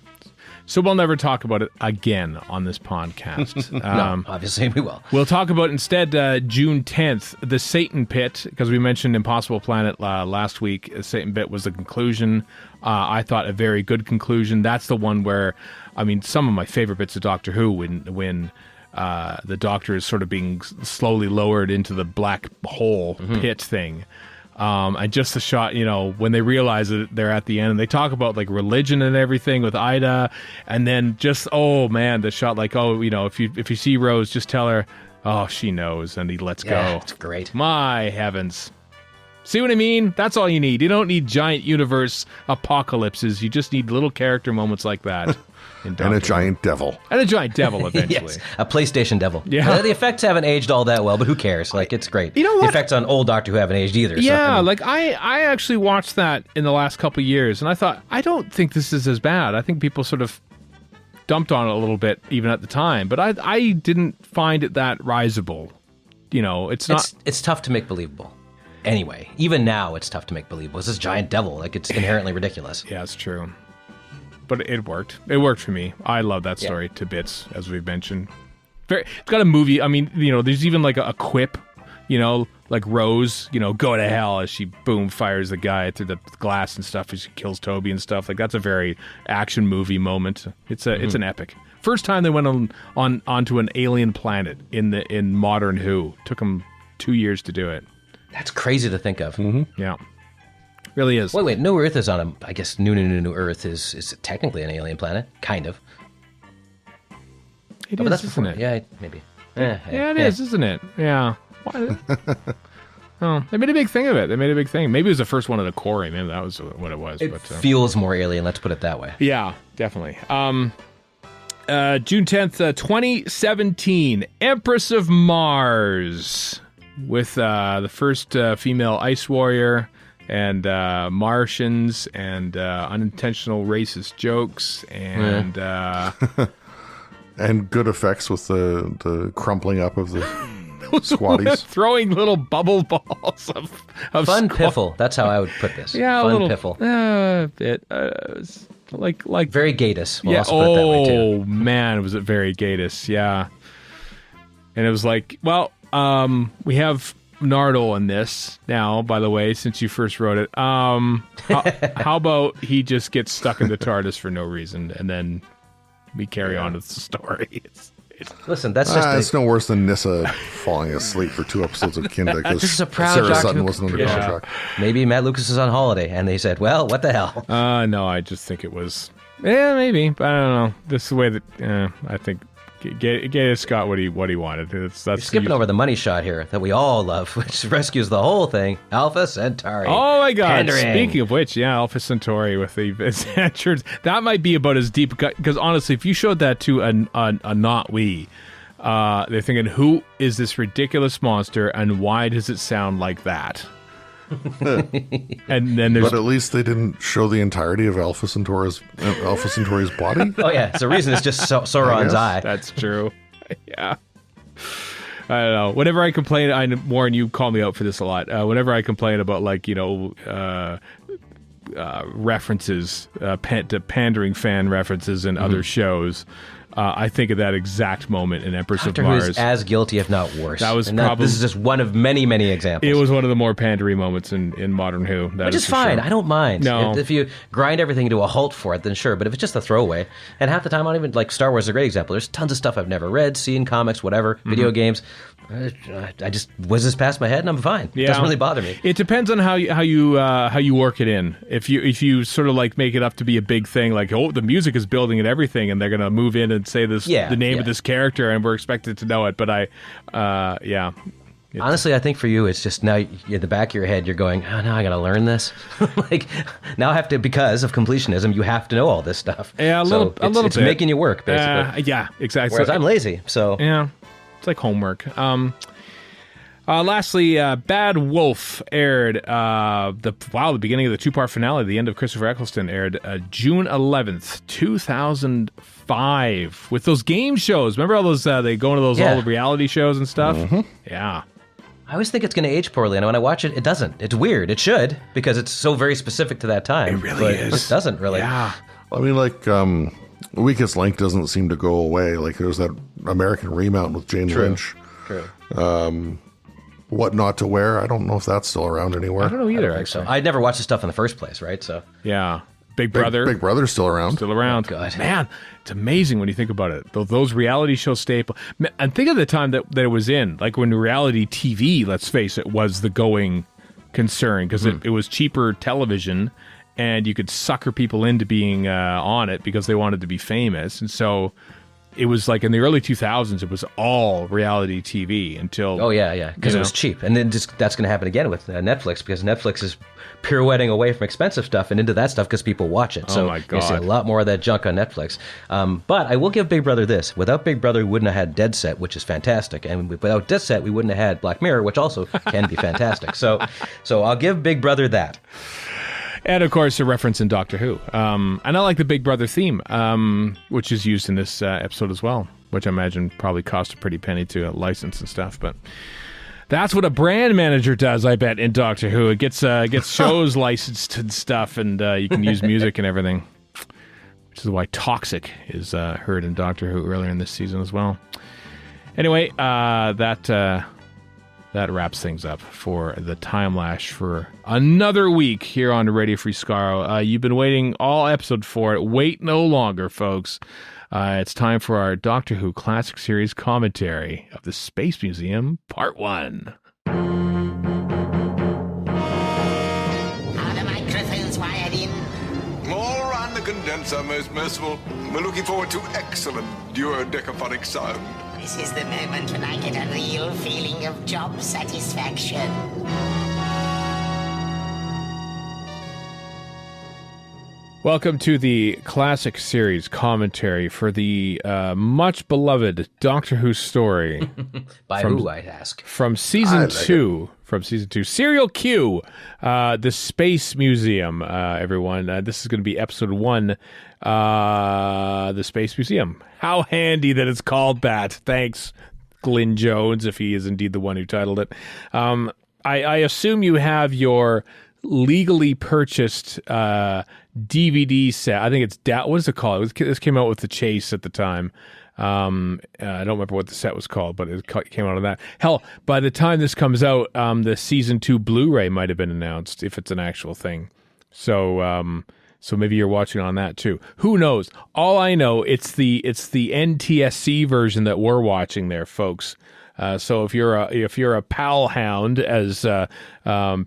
So we'll never talk about it again on this podcast. No, obviously we will. We'll talk about instead June 10th, the Satan Pit, because we mentioned Impossible Planet last week. Satan Pit was the conclusion. I thought a very good conclusion. That's the one where, I mean, some of my favorite bits of Doctor Who when the Doctor is sort of being slowly lowered into the black hole pit thing. And just the shot, when they realize that they're at the end and they talk about like religion and everything with Ida, and then just, oh man, the shot like, oh, if you see Rose, just tell her, oh, she knows, and he lets go. It's great. My heavens. See what I mean? That's all you need. You don't need giant universe apocalypses. You just need little character moments like that. And a giant devil. And a giant devil, eventually. Yes, a PlayStation devil. Yeah. The effects haven't aged all that well, but who cares? Like, it's great. You know what? The effects on old Doctor Who haven't aged either. Yeah, so, I actually watched that in the last couple of years, and I thought, I don't think this is as bad. I think people sort of dumped on it a little bit, even at the time, but I didn't find it that risible. It's not... It's tough to make believable. Anyway, even now, it's tough to make believable. It's this giant devil. Like, it's inherently ridiculous. Yeah, it's true. But it worked. It worked for me. I love that story to bits, as we've mentioned. It's got a movie. I mean, there's even like a quip, like Rose, go to hell as she fires the guy through the glass and stuff as she kills Toby and stuff. Like, that's a very action movie moment. It's an epic. First time they went onto an alien planet in modern Who. Took them 2 years to do it. That's crazy to think of. Mm-hmm. Yeah. Really is. Wait, New Earth is on I guess New Earth is technically an alien planet, kind of. It is, that's isn't it? Yeah, maybe. It is, isn't it? Yeah. Oh, they made a big thing of it. Maybe it was the first one of the Corey. Maybe that was what it was. It feels more alien, let's put it that way. Yeah, definitely. June 10th, 2017, Empress of Mars, with the first female ice warrior, and Martians, and unintentional racist jokes, and and good effects with the crumpling up of the squatties. Throwing little bubble balls of fun piffle. That's how I would put this. Yeah, fun a little piffle. Bit like very gaydus. We'll also put it that way too. Oh man, was it very gaydus? Yeah, and it was like, well, we have Nardole in this now, by the way, since you first wrote it. How about he just gets stuck in the TARDIS for no reason, and then we carry on with the story. Listen, that's just it's no worse than Nyssa falling asleep for 2 episodes of Kinda because this is a proud Sarah Doctor Sutton Who wasn't under contract. Maybe Matt Lucas is on holiday, and they said, well, what the hell? No, I just think it was... Yeah, maybe, but I don't know. This is the way that... I think Get Scott what he wanted. That's You're skipping over the money shot here that we all love, which rescues the whole thing. Alpha Centauri. Oh my God! Pandering. Speaking of which, yeah, Alpha Centauri with the adventures. That might be about as deep because honestly, if you showed that to a not we, they're thinking, who is this ridiculous monster and why does it sound like that? And then there's, but at least they didn't show the entirety of Alpha Centauri's body. Oh yeah, it's the reason it's just Sauron's eye. That's true. Yeah. I don't know. Whenever I complain, Warren, you call me out for this a lot. Whenever I complain about references, to pandering fan references in other shows, I think of that exact moment in Empress Doctor of Mars. Who is as guilty, if not worse. That was probably. This is just one of many, many examples. It was one of the more pandery moments in modern Who. Which is fine. Sure. I don't mind. No. If you grind everything to a halt for it, then sure. But if it's just a throwaway, and half the time I don't even like Star Wars is a great example. There's tons of stuff I've never read, seen, comics, whatever, video games. I just whizzes past my head and I'm fine. Yeah. It doesn't really bother me. It depends on how you work it in. If you sort of like make it up to be a big thing, like the music is building and everything, and they're gonna move in and say the name of this character, and we're expected to know it. But honestly, I think for you, it's just now in the back of your head, you're going, oh, now I got to learn this. Like now I have to, because of completionism, you have to know all this stuff. Yeah, a little bit. It's making you work, basically. Yeah, exactly. Whereas I'm lazy, so yeah, it's like homework. Lastly, Bad Wolf aired the beginning of the two-part finale. The end of Christopher Eccleston aired June 11th, 2005. With those game shows, remember all those? They go into those all the reality shows and stuff. Mm-hmm. Yeah. I always think it's going to age poorly, and when I watch it, it doesn't. It's weird. It should, because it's so very specific to that time. It really is. It doesn't really. Yeah. I mean, like, Weakest Link doesn't seem to go away. Like, there's that American remount with Jane Lynch. True. What Not to Wear, I don't know if that's still around anywhere. I don't know either, actually. I'd never watched the stuff in the first place, right? So yeah. Big Brother. Big Brother's still around. Still around. Oh, God. Man, it's amazing when you think about it. Those reality show staple. And think of the time that it was in. Like when reality TV, let's face it, was the going concern. Because it was cheaper television. And you could sucker people into being on it because they wanted to be famous. And so it was like in the early 2000s, it was all reality TV until... Oh, yeah. Because it was cheap. And then that's going to happen again with Netflix, because Netflix is pirouetting away from expensive stuff and into that stuff because people watch it. So my God. you see a lot more of that junk on Netflix. But I will give Big Brother this. Without Big Brother, we wouldn't have had Dead Set, which is fantastic. And without Dead Set, we wouldn't have had Black Mirror, which also can be fantastic. So I'll give Big Brother that. And, of course, a reference in Doctor Who. And I like the Big Brother theme, which is used in this episode as well, which I imagine probably cost a pretty penny to license and stuff. But that's what a brand manager does, I bet, in Doctor Who. It gets shows licensed and stuff, and you can use music and everything, which is why Toxic is heard in Doctor Who earlier in this season as well. Anyway, that wraps things up for the Timelash for another week here on Radio Free Skaro. You've been waiting all episode for it. Wait no longer, folks. It's time for our Doctor Who Classic Series commentary of the Space Museum, Part 1. Are the microphones wired in? All around the condenser, most merciful. We're looking forward to excellent duodecaphonic sound. This is the moment when I get a real feeling of job satisfaction. Welcome to the Classic Series commentary for the much beloved Doctor Who story. By who, I'd ask. From season 2. From season 2. Serial Q, the Space Museum, everyone. This is going to be episode 1, the Space Museum. How handy that it's called that. Thanks, Glyn Jones, if he is indeed the one who titled it. I assume you have your legally purchased DVD set. I think it's what is it called? This came out with the Chase at the time. I don't remember what the set was called, but it came out of that. Hell, by the time this comes out, the season 2 Blu-ray might have been announced if it's an actual thing. So maybe you're watching on that too. Who knows? All I know, it's the NTSC version that we're watching there, folks. So if you're a PAL hound, as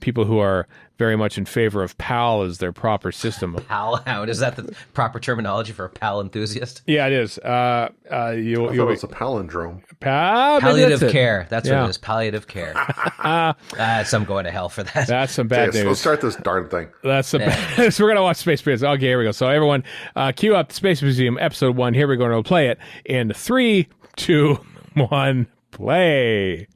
people who are very much in favor of PAL as their proper system. PAL hound, is that the proper terminology for a PAL enthusiast? Yeah, it is. I thought it was a palindrome. Palliative care. That's what it is. Palliative care. I'm going to hell for that. That's some bad news. So let's start this darn thing. That's some bad. So we're gonna watch Space Museum. Okay, here we go. So everyone, cue up the Space Museum episode 1. Here we're going to play it in 3, 2, 1, play.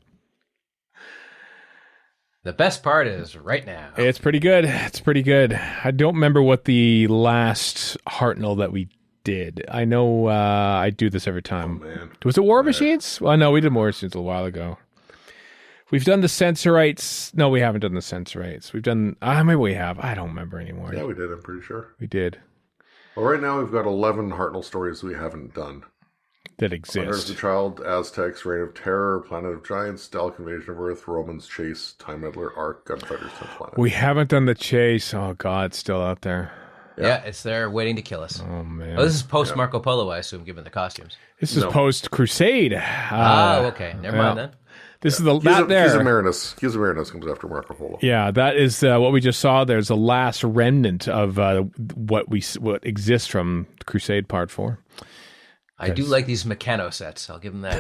The best part is right now. It's pretty good. It's pretty good. I don't remember what the last Hartnell that we did. I know I do this every time. Oh, man. Was it War Machines? Well, no, we did War Machines a while ago. We've done the Sensorites. No, we haven't done the Sensorites. We've done... maybe we have. I don't remember anymore. Yeah, we did. I'm pretty sure. We did. Well, right now we've got 11 Hartnell stories we haven't done. that exist. Hunter of the Child, Aztecs, Reign of Terror, Planet of Giants, Dalek Invasion of Earth, Romans, Chase, Time Meddler, Ark, Gunfighters, 10th Planet. We haven't done the Chase. Oh, God, it's still out there. Yeah, it's there waiting to kill us. Oh, man. Oh, this is post Marco Polo, I assume, given the costumes. This is post Crusade. Okay. Never mind then. This is the that there. Hughes of Marinus comes after Marco Polo. Yeah, that is what we just saw. There's a last remnant of what exists from Crusade Part 4. I do like these Meccano sets. I'll give them that.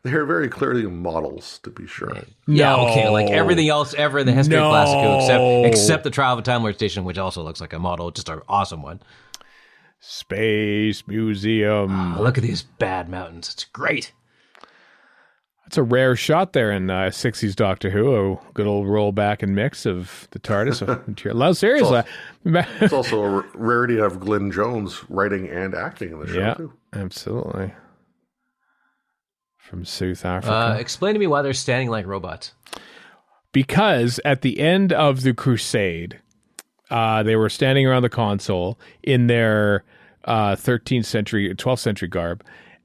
they're very clearly models, to be sure. Yeah, okay. Like everything else ever in the history of Classic Who, except the Trial of a Time Lord Station, which also looks like a model, just an awesome one. Space Museum. Oh, look at these bad mountains. It's great. It's a rare shot there in 60s Doctor Who, a good old rollback and mix of the TARDIS. Seriously. It's also a rarity to have Glenn Jones writing and acting in the show, too. Absolutely. From South Africa. Explain to me why they're standing like robots. Because at the end of the Crusade, they were standing around the console in their 12th century garb,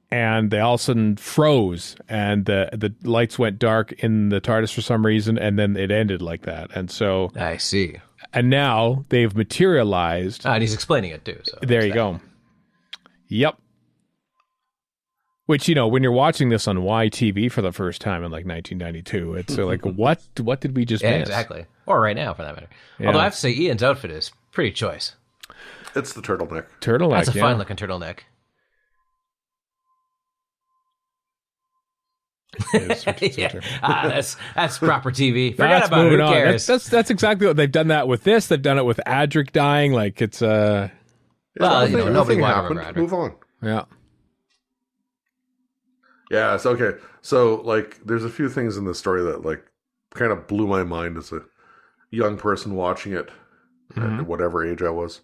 and they all of a sudden froze, and the lights went dark in the TARDIS for some reason, and then it ended like that. And so I see. And now they've materialized. And he's explaining it too. So there you go. Yep. Which, when you're watching this on YTV for the first time in like 1992, it's like, what did we just miss? Exactly. Or right now, for that matter. Yeah. Although I have to say, Ian's outfit is pretty choice. It's the turtleneck. That's a fine looking turtleneck. That's proper TV. Forget about it. Who cares? That's exactly what they've done. That with this, they've done it with Adric dying. Like it's well, nobody happened. Move on. Yeah. Yeah. It's okay. So like, there's a few things in the story that like kind of blew my mind as a young person watching it, at whatever age I was,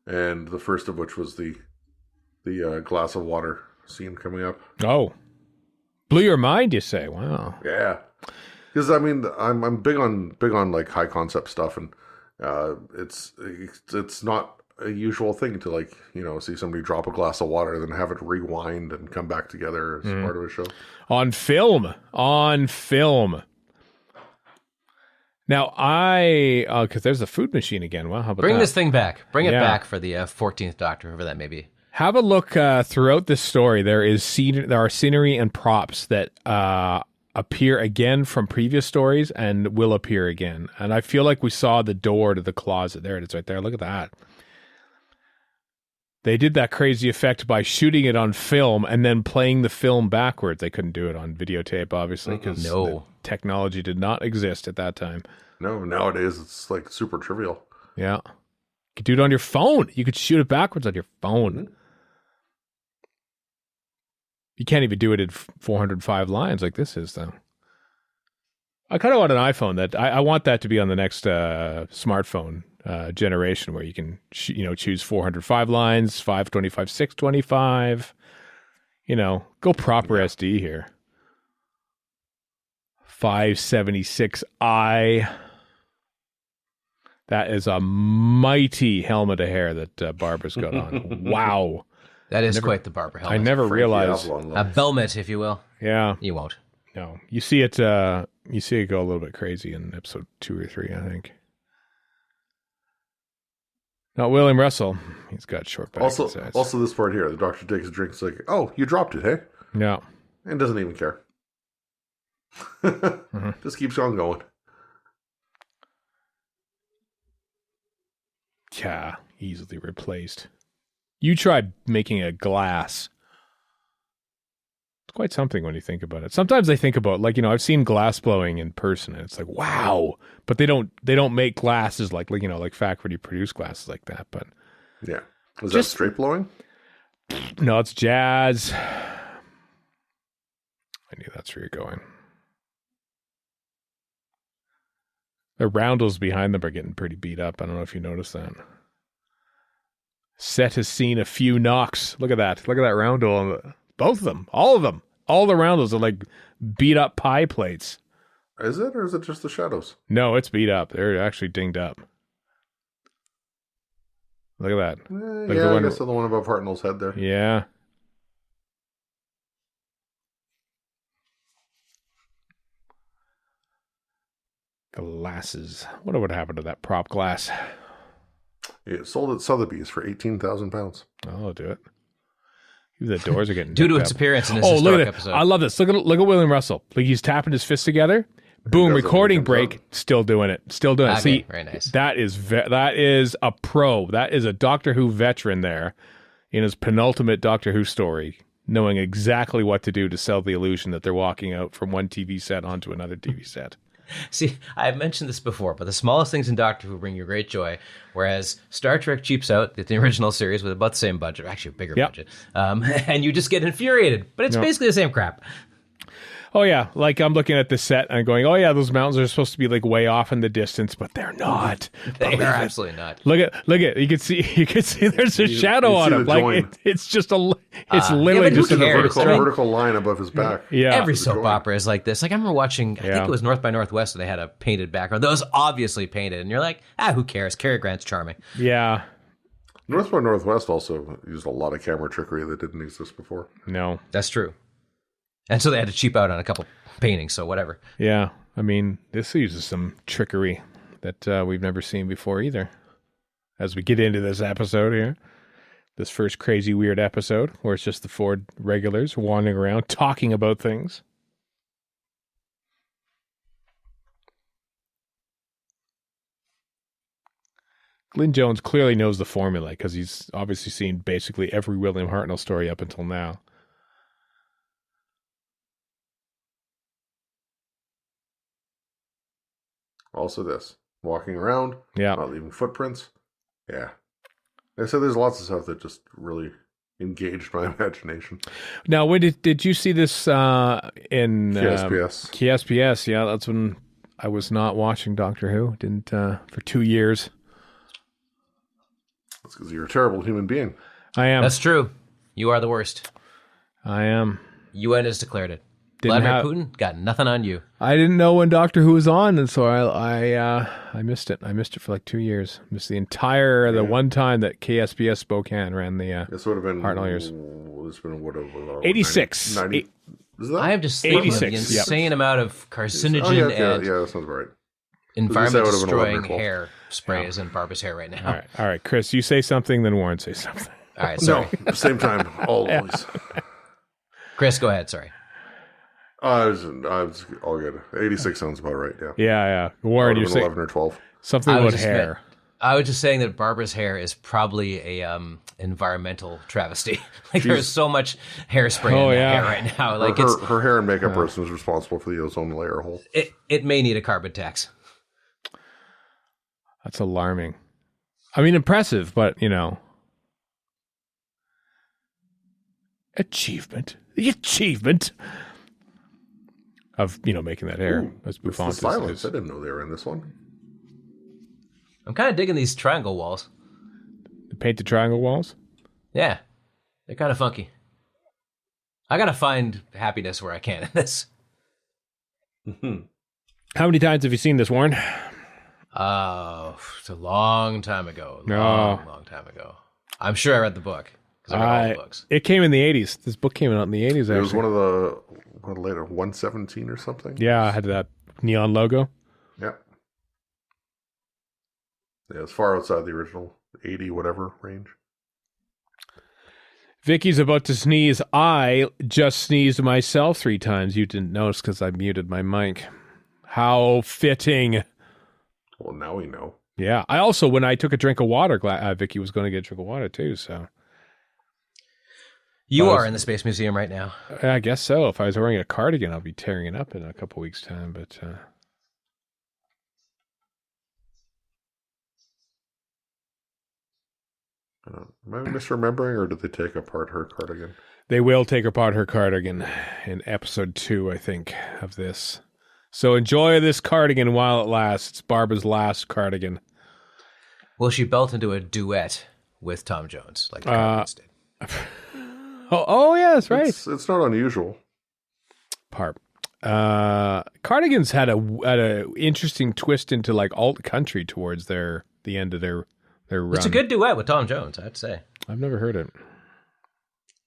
and the first of which was the glass of water scene coming up. Oh. Blew your mind, you say? Wow. Yeah, because I mean, I'm big on like high concept stuff, and it's not a usual thing to like see somebody drop a glass of water, then have it rewind and come back together as part of a show on film. Now because there's a food machine again. Well, how about bring this thing back? Bring it back for the 14th Doctor, whoever that may be. Have a look throughout this story. There are scenery and props that appear again from previous stories and will appear again. And I feel like we saw the door to the closet. There it is right there. Look at that. They did that crazy effect by shooting it on film and then playing the film backwards. They couldn't do it on videotape, obviously, because the technology did not exist at that time. No, nowadays it's like super trivial. Yeah. You could do it on your phone. You could shoot it backwards on your phone. Mm-hmm. You can't even do it in 405 lines like this is, though. I kind of want an iPhone. I want that to be on the next smartphone generation, where you can choose 405 lines, 525, 625. Go proper SD here. 576i. That is a mighty helmet of hair that Barbara's got on. Wow. That is quite the Barbara helmet. I never realized. A belmet, if you will. Yeah. You won't. No. You see it go a little bit crazy in episode 2 or 3, I think. Not William Russell. He's got short back. Also this part here, the Doctor takes a drink. It's like, oh, you dropped it, hey? Yeah. And doesn't even care. Just keeps on going. Yeah, easily replaced. You try making a glass. It's quite something when you think about it. Sometimes I think about, like, I've seen glass blowing in person, and it's like, wow. But they don't make glasses like factory produce glasses like that. But yeah, was that straight blowing? No, it's jazz. I knew that's where you're going. The roundels behind them are getting pretty beat up. I don't know if you noticed that. Set has seen a few knocks. Look at that. Look at that roundel. Both of them. All of them. All the roundels are like beat up pie plates. Is it, or is it just the shadows? No, it's beat up. They're actually dinged up. Look at that. Like I guess the one above Hartnell's head there. Yeah. Glasses. I wonder what happened to that prop glass. It sold at Sotheby's for £18,000. Oh, I'll do it. The doors are getting due to its appearance in this historic episode. I love this. Look at William Russell. Like, he's tapping his fists together. Boom, recording break. Still doing it. Still doing it. See, very nice. That is a pro. That is a Doctor Who veteran there in his penultimate Doctor Who story, knowing exactly what to do to sell the illusion that they're walking out from one TV set onto another TV set. See, I've mentioned this before, but the smallest things in Doctor Who bring you great joy, whereas Star Trek cheaps out the original series with about the same budget, actually a bigger budget, and you just get infuriated. But it's basically the same crap. Oh, yeah. Like, I'm looking at the set and going, oh, yeah, those mountains are supposed to be, like, way off in the distance, but they're not. They are absolutely not. Look at you can see there's a shadow on him. Like, it's just it's literally just a vertical line above his back. Yeah. Every soap opera is like this. Like, I remember watching, I think it was North by Northwest, and they had a painted background that was obviously painted, and you're like, who cares? Cary Grant's charming. Yeah. North by Northwest also used a lot of camera trickery that didn't exist before. No. That's true. And so they had to cheap out on a couple paintings, so whatever. Yeah. I mean, this uses some trickery that we've never seen before either. As we get into this episode here, this first crazy weird episode where it's just the four regulars wandering around talking about things. Glyn Jones clearly knows the formula because he's obviously seen basically every William Hartnell story up until now. Also this. Walking around. Yeah. Not leaving footprints. Yeah. I said there's lots of stuff that just really engaged my imagination. Now, when did you see this in KSPS? KSPS, yeah. That's when I was not watching Doctor Who. Didn't for 2 years. That's because you're a terrible human being. I am. That's true. You are the worst. I am. UN has declared it. Vladimir Putin got nothing on you. I didn't know when Doctor Who was on, and so I missed it. I missed it for like 2 years. Missed the one time that KSPS Spokane ran the this would have been Hartnell years. This would have 86. 90, is that? I am just thinking of the insane amount of carcinogen and that sounds right. Environment destroying hair sprays in Barbara's hair right now. All right, Chris, you say something, then Warren say something. All right, sorry. No, same time, always. Chris, go ahead. Sorry. I was all good. 86 sounds about right. Yeah. Yeah. Warren, you're saying 11 or 12. Something about hair. I was just saying that Barbara's hair is probably a environmental travesty. Like there's so much hairspray in that hair right now. Like her hair and makeup person is responsible for the ozone layer hole. It may need a carbon tax. That's alarming. I mean, impressive, but achievement. The achievement of making that hair. That's Buffon. The silence. I didn't know they were in this one. I'm kind of digging these triangle walls. The painted triangle walls? Yeah. They're kind of funky. I got to find happiness where I can in this. How many times have you seen this, Warren? It's a long time ago. Long time ago. I'm sure I read the book. Because I read all the books. It came in the 80s. This book came out in the 80s, actually. It was one of the later 117 or something. Yeah, I had that neon logo. Yeah. Yeah, it's far outside the original 80 whatever range. Vicky's about to sneeze. I just sneezed myself 3 times. You didn't notice because I muted my mic. How fitting. Well, now we know. Yeah. I also, when I took a drink of water, Vicky was going to get a drink of water too. So you are in the Space Museum right now. I guess so. If I was wearing a cardigan, I'll be tearing it up in a couple weeks' time. But am I misremembering, or did they take apart her cardigan? They will take apart her cardigan in episode 2, I think, of this. So enjoy this cardigan while it lasts. It's Barbara's last cardigan. Will she belt into a duet with Tom Jones like the Cardigans did? Oh, yeah, that's right. It's not unusual. Cardigans had a interesting twist into like alt country towards the end of their run. It's a good duet with Tom Jones, I'd say. I've never heard it.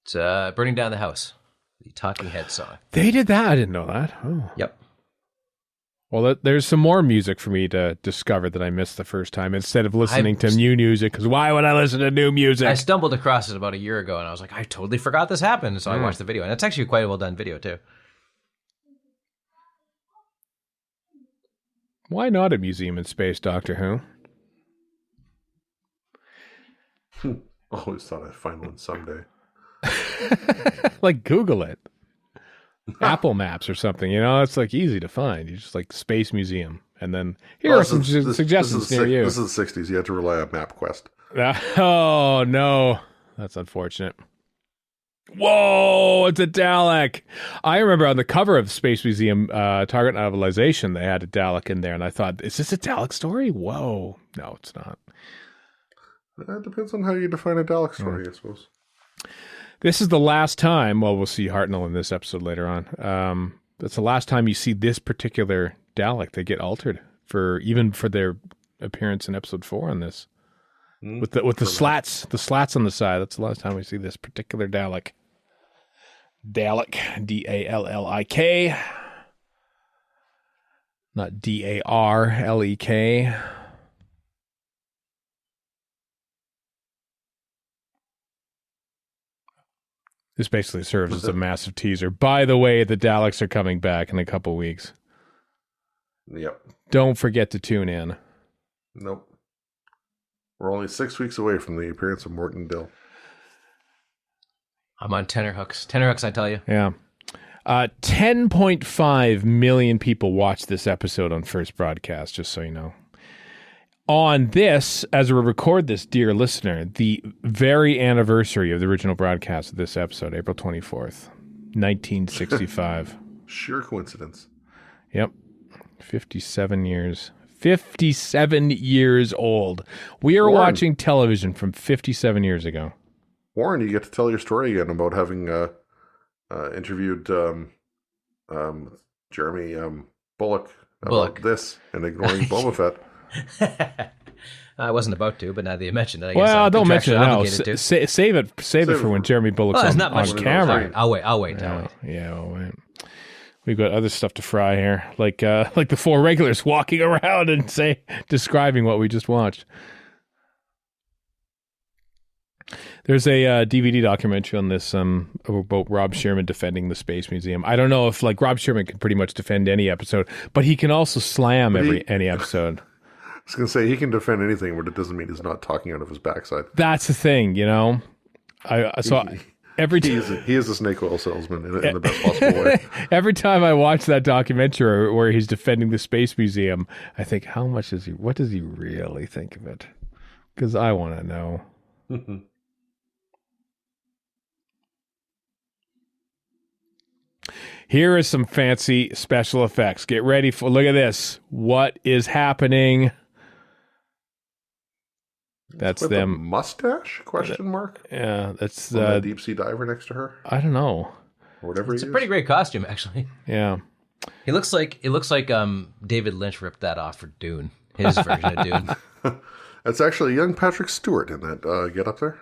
It's Burning Down the House, the Talking Heads song. They did that? I didn't know that. Oh. Yep. Well, there's some more music for me to discover that I missed the first time instead of listening to new music, because why would I listen to new music? I stumbled across it about a year ago, and I was like, I totally forgot this happened, so I watched the video, and it's actually quite a well-done video, too. Why not a museum in space, Doctor Who? Always thought I'd find one someday. Like, Google it. Apple Maps or something, it's like easy to find. You just like Space Museum, and then here are some suggestions near you. This is the 60s. You had to rely on MapQuest. Oh no, that's unfortunate. Whoa, it's a Dalek. I remember on the cover of Space Museum Target Novelization, they had a Dalek in there, and I thought, is this a Dalek story? Whoa, no, it's not. It depends on how you define a Dalek story, I suppose. This is the last time, well, we'll see Hartnell in this episode later on. That's the last time you see this particular Dalek. They get altered for their appearance in episode 4 on this. With the slats on the side. That's the last time we see this particular Dalek. Dalek, Dallik. Not Darlek. This basically serves as a massive teaser. By the way, the Daleks are coming back in a couple weeks. Yep. Don't forget to tune in. Nope. We're only 6 weeks away from the appearance of Morton Dill. I'm on tenterhooks. Tenterhooks, I tell you. Yeah. 10.5 million people watched this episode on first broadcast, just so you know. On this, as we record this, dear listener, the very anniversary of the original broadcast of this episode, April 24th, 1965. Sheer coincidence. Yep. 57 years. 57 years old. We are watching television from 57 years ago. Warren, you get to tell your story again about having interviewed Jeremy Bullock about this and ignoring Boba Fett. I wasn't about to, but now that you mentioned it, I guess don't mention it now. Save it for when Jeremy Bullock's on camera. I'll wait. Yeah, we'll wait. We've got other stuff to fry here, like the 4 regulars walking around and describing what we just watched. There's a DVD documentary on this about Rob Shearman defending the Space Museum. I don't know if Rob Shearman can pretty much defend any episode, but he can also slam any epised. I was going to say, he can defend anything, but it doesn't mean he's not talking out of his backside. That's the thing, Every time he is a snake oil salesman in the best possible way. Every time I watch that documentary where he's defending the Space Museum, I think, what does he really think of it? Because I want to know. Here is some fancy special effects. Get ready look at this. What is happening? That's with them. A mustache? Question mark. Yeah, that's the deep sea diver next to her. I don't know. Or whatever. It's a pretty great costume, actually. Yeah. It looks like David Lynch ripped that off for Dune. His version of Dune. That's actually young Patrick Stewart in that get up there.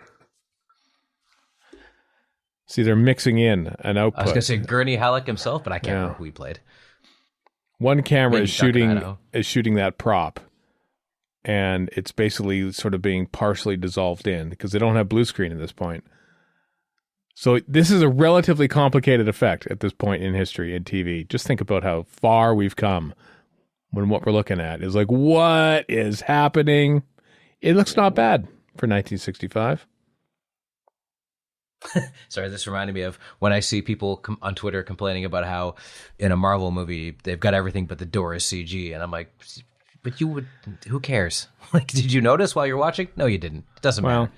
See, they're mixing in an output. I was going to say Gurney Halleck himself, but I can't remember who he played. One camera is shooting that prop, and it's basically sort of being partially dissolved in because they don't have blue screen at this point. So this is a relatively complicated effect at this point in history in TV. Just think about how far we've come when what we're looking at is like, what is happening? It looks not bad for 1965. Sorry, this reminded me of when I see people on Twitter complaining about how in a Marvel movie they've got everything but the door is CG, and I'm like, but you would, who cares? Like, did you notice while you're watching? No, you didn't. It doesn't matter.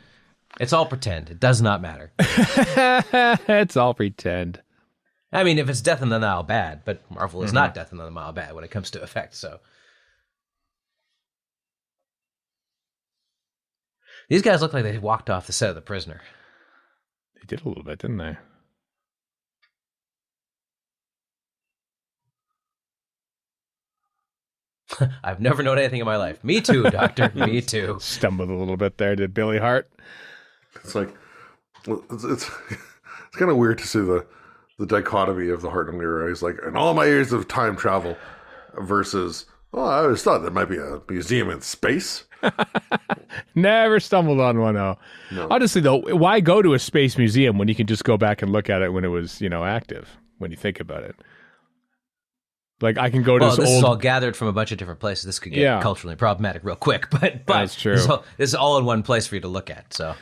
It's all pretend. It does not matter. It's all pretend. I mean, if it's Death in the Nile, bad, but Marvel is not Death in the Nile bad when it comes to effects, so. These guys look like they walked off the set of The Prisoner. They did a little bit, didn't they? I've never known anything in my life. Me too, Doctor. Me too. Stumbled a little bit there, did Billy Hart. It's like, it's kind of weird to see the dichotomy of the Hartnell era. He's like, in all my years of time travel versus, I always thought there might be a museum in space. Never stumbled on one, though. No. Honestly, though, why go to a space museum when you can just go back and look at it when it was, active, when you think about it? Like, I can go to this is all gathered from a bunch of different places. This could get culturally problematic real quick, but that's true. This is all in one place for you to look at, so.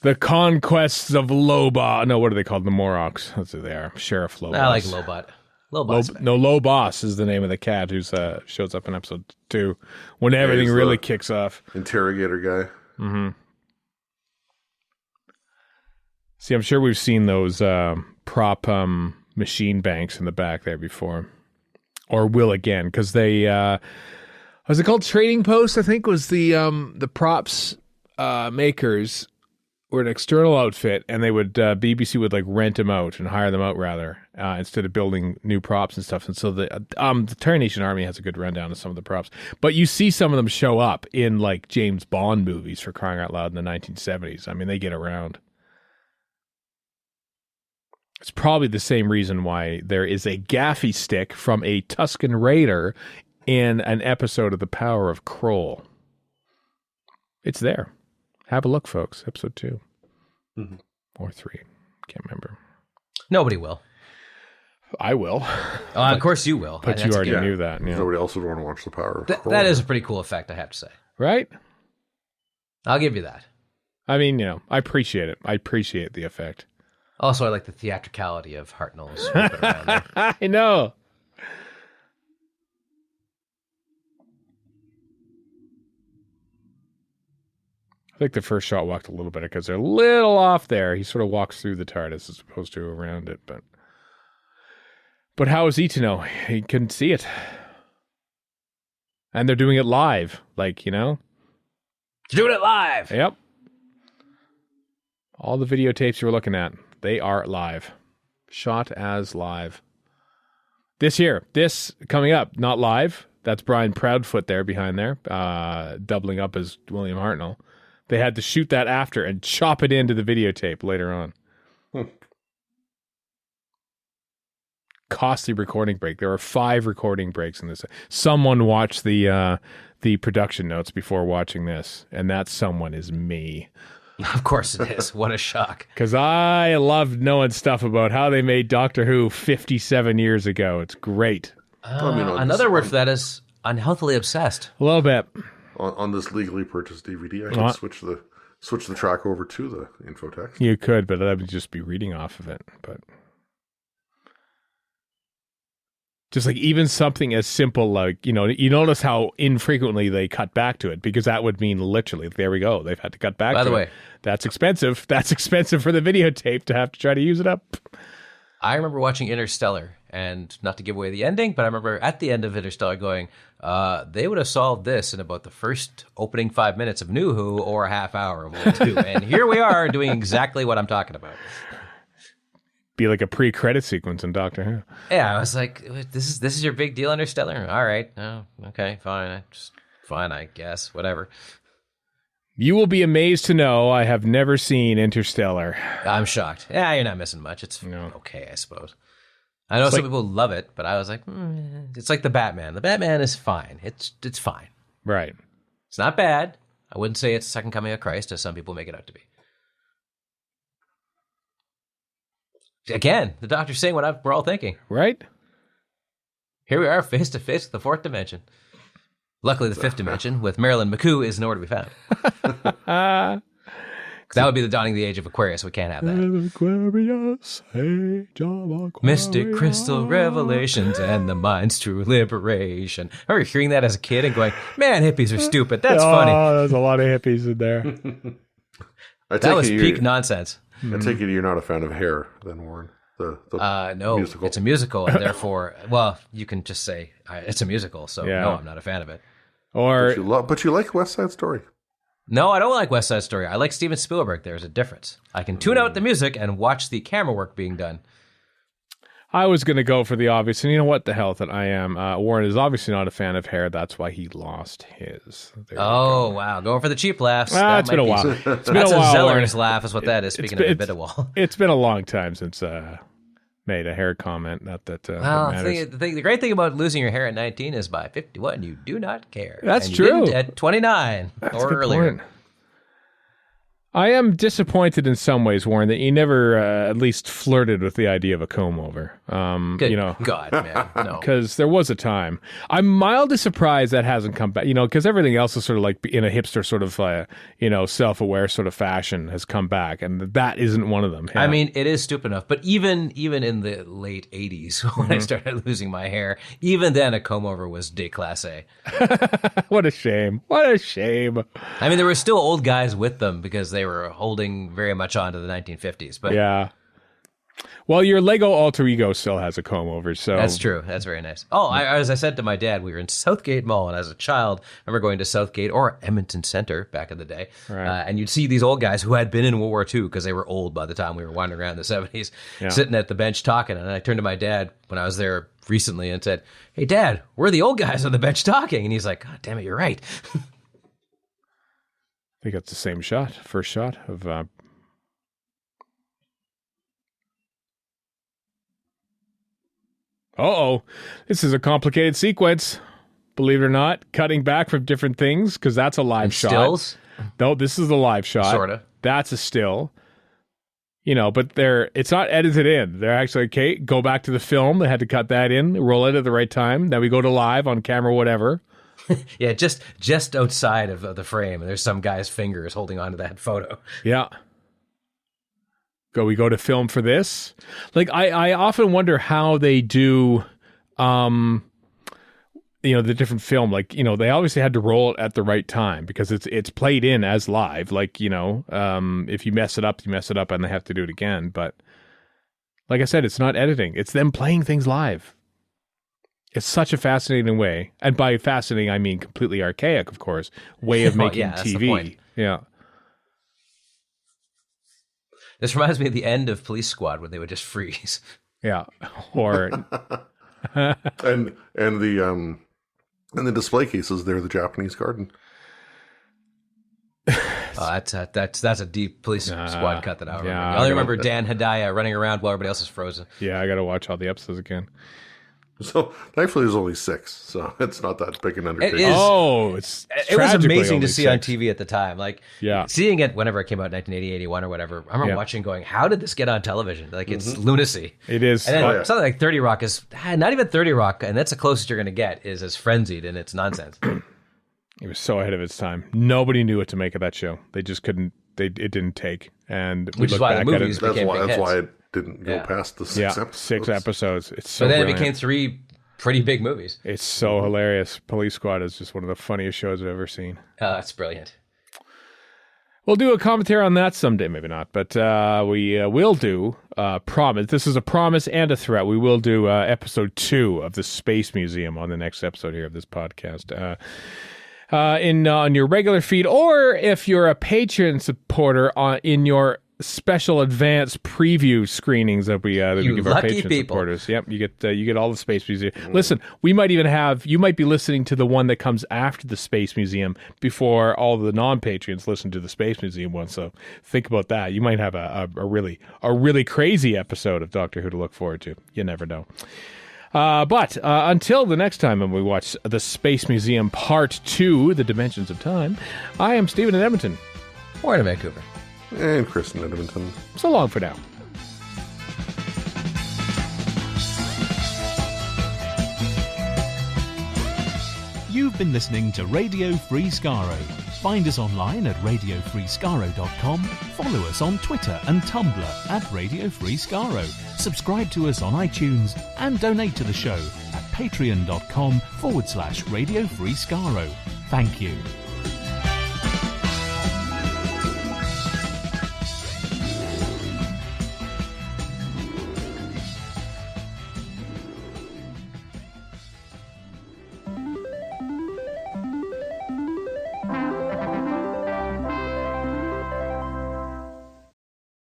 The Conquests of Lobot. No, what are they called? The Morocks. That's who they are. Sheriff Lobot. I like Lobot. Lobos is the name of the cat who shows up in episode 2 when everything really kicks off. Interrogator guy. Mm-hmm. See, I'm sure we've seen those prop machine banks in the back there before. Or will again, because they was it called Trading Post? I think was the props makers were an external outfit, and they would BBC would like rent them out and hire them out rather instead of building new props and stuff. And so the Terran Nation Army has a good rundown of some of the props, but you see some of them show up in like James Bond movies, for crying out loud, in the 1970s. I mean, they get around. It's probably the same reason why there is a gaffy stick from a Tusken Raider in an episode of The Power of Kroll. It's there. Have a look, folks. Episode 2. Mm-hmm. Or 3. Can't remember. Nobody will. I will. Of course you will. But you already knew that. Yeah. Nobody else would want to watch The Power of Kroll. That is a pretty cool effect, I have to say. Right? I'll give you that. I mean, I appreciate it. I appreciate the effect. Also, I like the theatricality of Hartnell's whipping around there. I know. I think the first shot walked a little bit because they're a little off there. He sort of walks through the TARDIS as opposed to around it. But how is he to know? He couldn't see it. And they're doing it live. Like, They're doing it live! Yep. All the videotapes you were looking at. They are live. Shot as live. This coming up, not live. That's Brian Proudfoot there behind there, doubling up as William Hartnell. They had to shoot that after and chop it into the videotape later on. Costly recording break. There are 5 recording breaks in this. Someone watched the production notes before watching this, and that someone is me. Of course it is. What a shock. Because I love knowing stuff about how they made Doctor Who 57 years ago. It's great. Another word for that is unhealthily obsessed. A little bit. On this legally purchased DVD, I can switch the track over to the infotext. You could, but I would just be reading off of it. But just like even something as simple like, you notice how infrequently they cut back to it, because that would mean literally, there we go. They've had to cut back to it. By the way, that's expensive. That's expensive for the videotape to have to try to use it up. I remember watching Interstellar, and not to give away the ending, but I remember at the end of Interstellar going, they would have solved this in about the first opening 5 minutes of New Who or a half hour of World 2. And here we are doing exactly what I'm talking about. Be like a pre-credit sequence in Doctor Who. Yeah, I was like, this is your big deal, Interstellar? All right. Oh, okay, fine. Fine, I guess. Whatever. You will be amazed to know I have never seen Interstellar. I'm shocked. Yeah, you're not missing much. It's okay, I suppose. I know some people love it, but I was like, it's like the Batman. The Batman is fine. It's fine. Right. It's not bad. I wouldn't say it's the second coming of Christ, as some people make it out to be. Again, the Doctor's saying what we're all thinking. Right? Here we are, face to face with the fourth dimension. Luckily, the fifth dimension with Marilyn McCoo is nowhere to be found. That would be the dawning of the age of Aquarius. We can't have that. Aquarius, age of Aquarius. Mystic crystal revelations and the mind's true liberation. I remember hearing that as a kid and going, man, hippies are stupid. That's funny. There's a lot of hippies in there. That was peak nonsense. I take it you're not a fan of Hair, then, Warren. No, musical. It's a musical, and therefore, well, you can just say it's a musical. So no, I'm not a fan of it. But you like West Side Story. No, I don't like West Side Story. I like Steven Spielberg. There's a difference. I can tune out the music and watch the camera work being done. I was going to go for the obvious, and you know what the hell that I am. Warren is obviously not a fan of Hair. That's why he lost his. Wow. Going for the cheap laughs. It's been a while. It's been a while. Zeller's laugh is what that is, speaking of the bit of wall. It's been a long time since made a Hair comment. Not that the great thing about losing your hair at 19 is by 51, you do not care. That's and true. You at 29 or earlier. Point. I am disappointed in some ways, Warren, that you never at least flirted with the idea of a comb over. God, man, no. Because there was a time. I'm mildly surprised that hasn't come back, because everything else is sort of like in a hipster sort of, self-aware sort of fashion has come back, and that isn't one of them. Yeah. I mean, it is stupid enough, but even in the late 80s, when I started losing my hair, even then a comb over was déclassé. What a shame. What a shame. I mean, there were still old guys with them because they were holding very much on to the 1950s. But yeah. Well, your Lego alter ego still has a comb over, so that's true. That's very nice. Oh, as I said to my dad, we were in Southgate Mall, and as a child, I remember going to Southgate or Edmonton Center back in the day, right. And you'd see these old guys who had been in World War II because they were old by the time we were wandering around in the 70s, sitting at the bench talking. And I turned to my dad when I was there recently and said, "Hey, Dad, we're the old guys on the bench talking." And he's like, "God damn it, you're right." I think that's the same shot. First shot of. This is a complicated sequence. Believe it or not, cutting back from different things because that's a live shot. Stills? No, this is the live shot. Sort of. That's a still. But it's not edited in. They're actually, okay, go back to the film. They had to cut that in, roll it at the right time. Then we go to live on camera, whatever. Yeah, just outside of the frame, and there's some guy's fingers holding onto that photo. Yeah. We go to film for this. Like, I often wonder how they do, the different film. Like, they obviously had to roll it at the right time because it's played in as live. Like, if you mess it up, and they have to do it again. But like I said, it's not editing. It's them playing things live. It's such a fascinating way. And by fascinating, I mean completely archaic, of course, way of making TV. That's the point. Yeah. This reminds me of the end of Police Squad when they would just freeze. Yeah. Or and the display cases, they're the Japanese garden. That's a deep Police Squad cut that I remember. Yeah, I only remember Dan Hedaya running around while everybody else is frozen. Yeah, I got to watch all the episodes again. So thankfully there's only 6, so it's not that big an undertaking. It was amazing to see 6. on TV at the time. Like, seeing it whenever it came out, 1980, 81 or whatever, I remember watching going, how did this get on television? Like, it's lunacy. It is. And then something like 30 Rock is, not even 30 Rock, and that's the closest you're going to get, is as frenzied in its nonsense. It was so ahead of its time. Nobody knew what to make of that show. They just couldn't, it didn't take. And which is why the movies became big hits. That's why it didn't go past the 6 episodes. 6 episodes. It's so But then brilliant. It became 3 pretty big movies. It's so hilarious. Police Squad is just one of the funniest shows I've ever seen. It's brilliant. We'll do a commentary on that someday, maybe not, but we will do promise. This is a promise and a threat. We will do episode 2 of the Space Museum on the next episode here of this podcast. On your regular feed, or if you're a Patreon supporter in your special advanced preview screenings that we give our Patreon supporters. Yep, you get all the Space Museum. Listen, we might even you might be listening to the one that comes after the Space Museum before all the non-Patreons listen to the Space Museum one. So think about that. You might have a really crazy episode of Doctor Who to look forward to. You never know. But until the next time when we watch the Space Museum Part 2, The Dimensions of Time, I am Stephen in Edmonton. Warren in Vancouver. And Chris in Edmonton. So long for now. You've been listening to Radio Free Skaro. Find us online at radiofreeskaro.com, follow us on Twitter and Tumblr at Radio Free Skaro, subscribe to us on iTunes, and donate to the show at patreon.com/Radio Free Skaro. Thank you.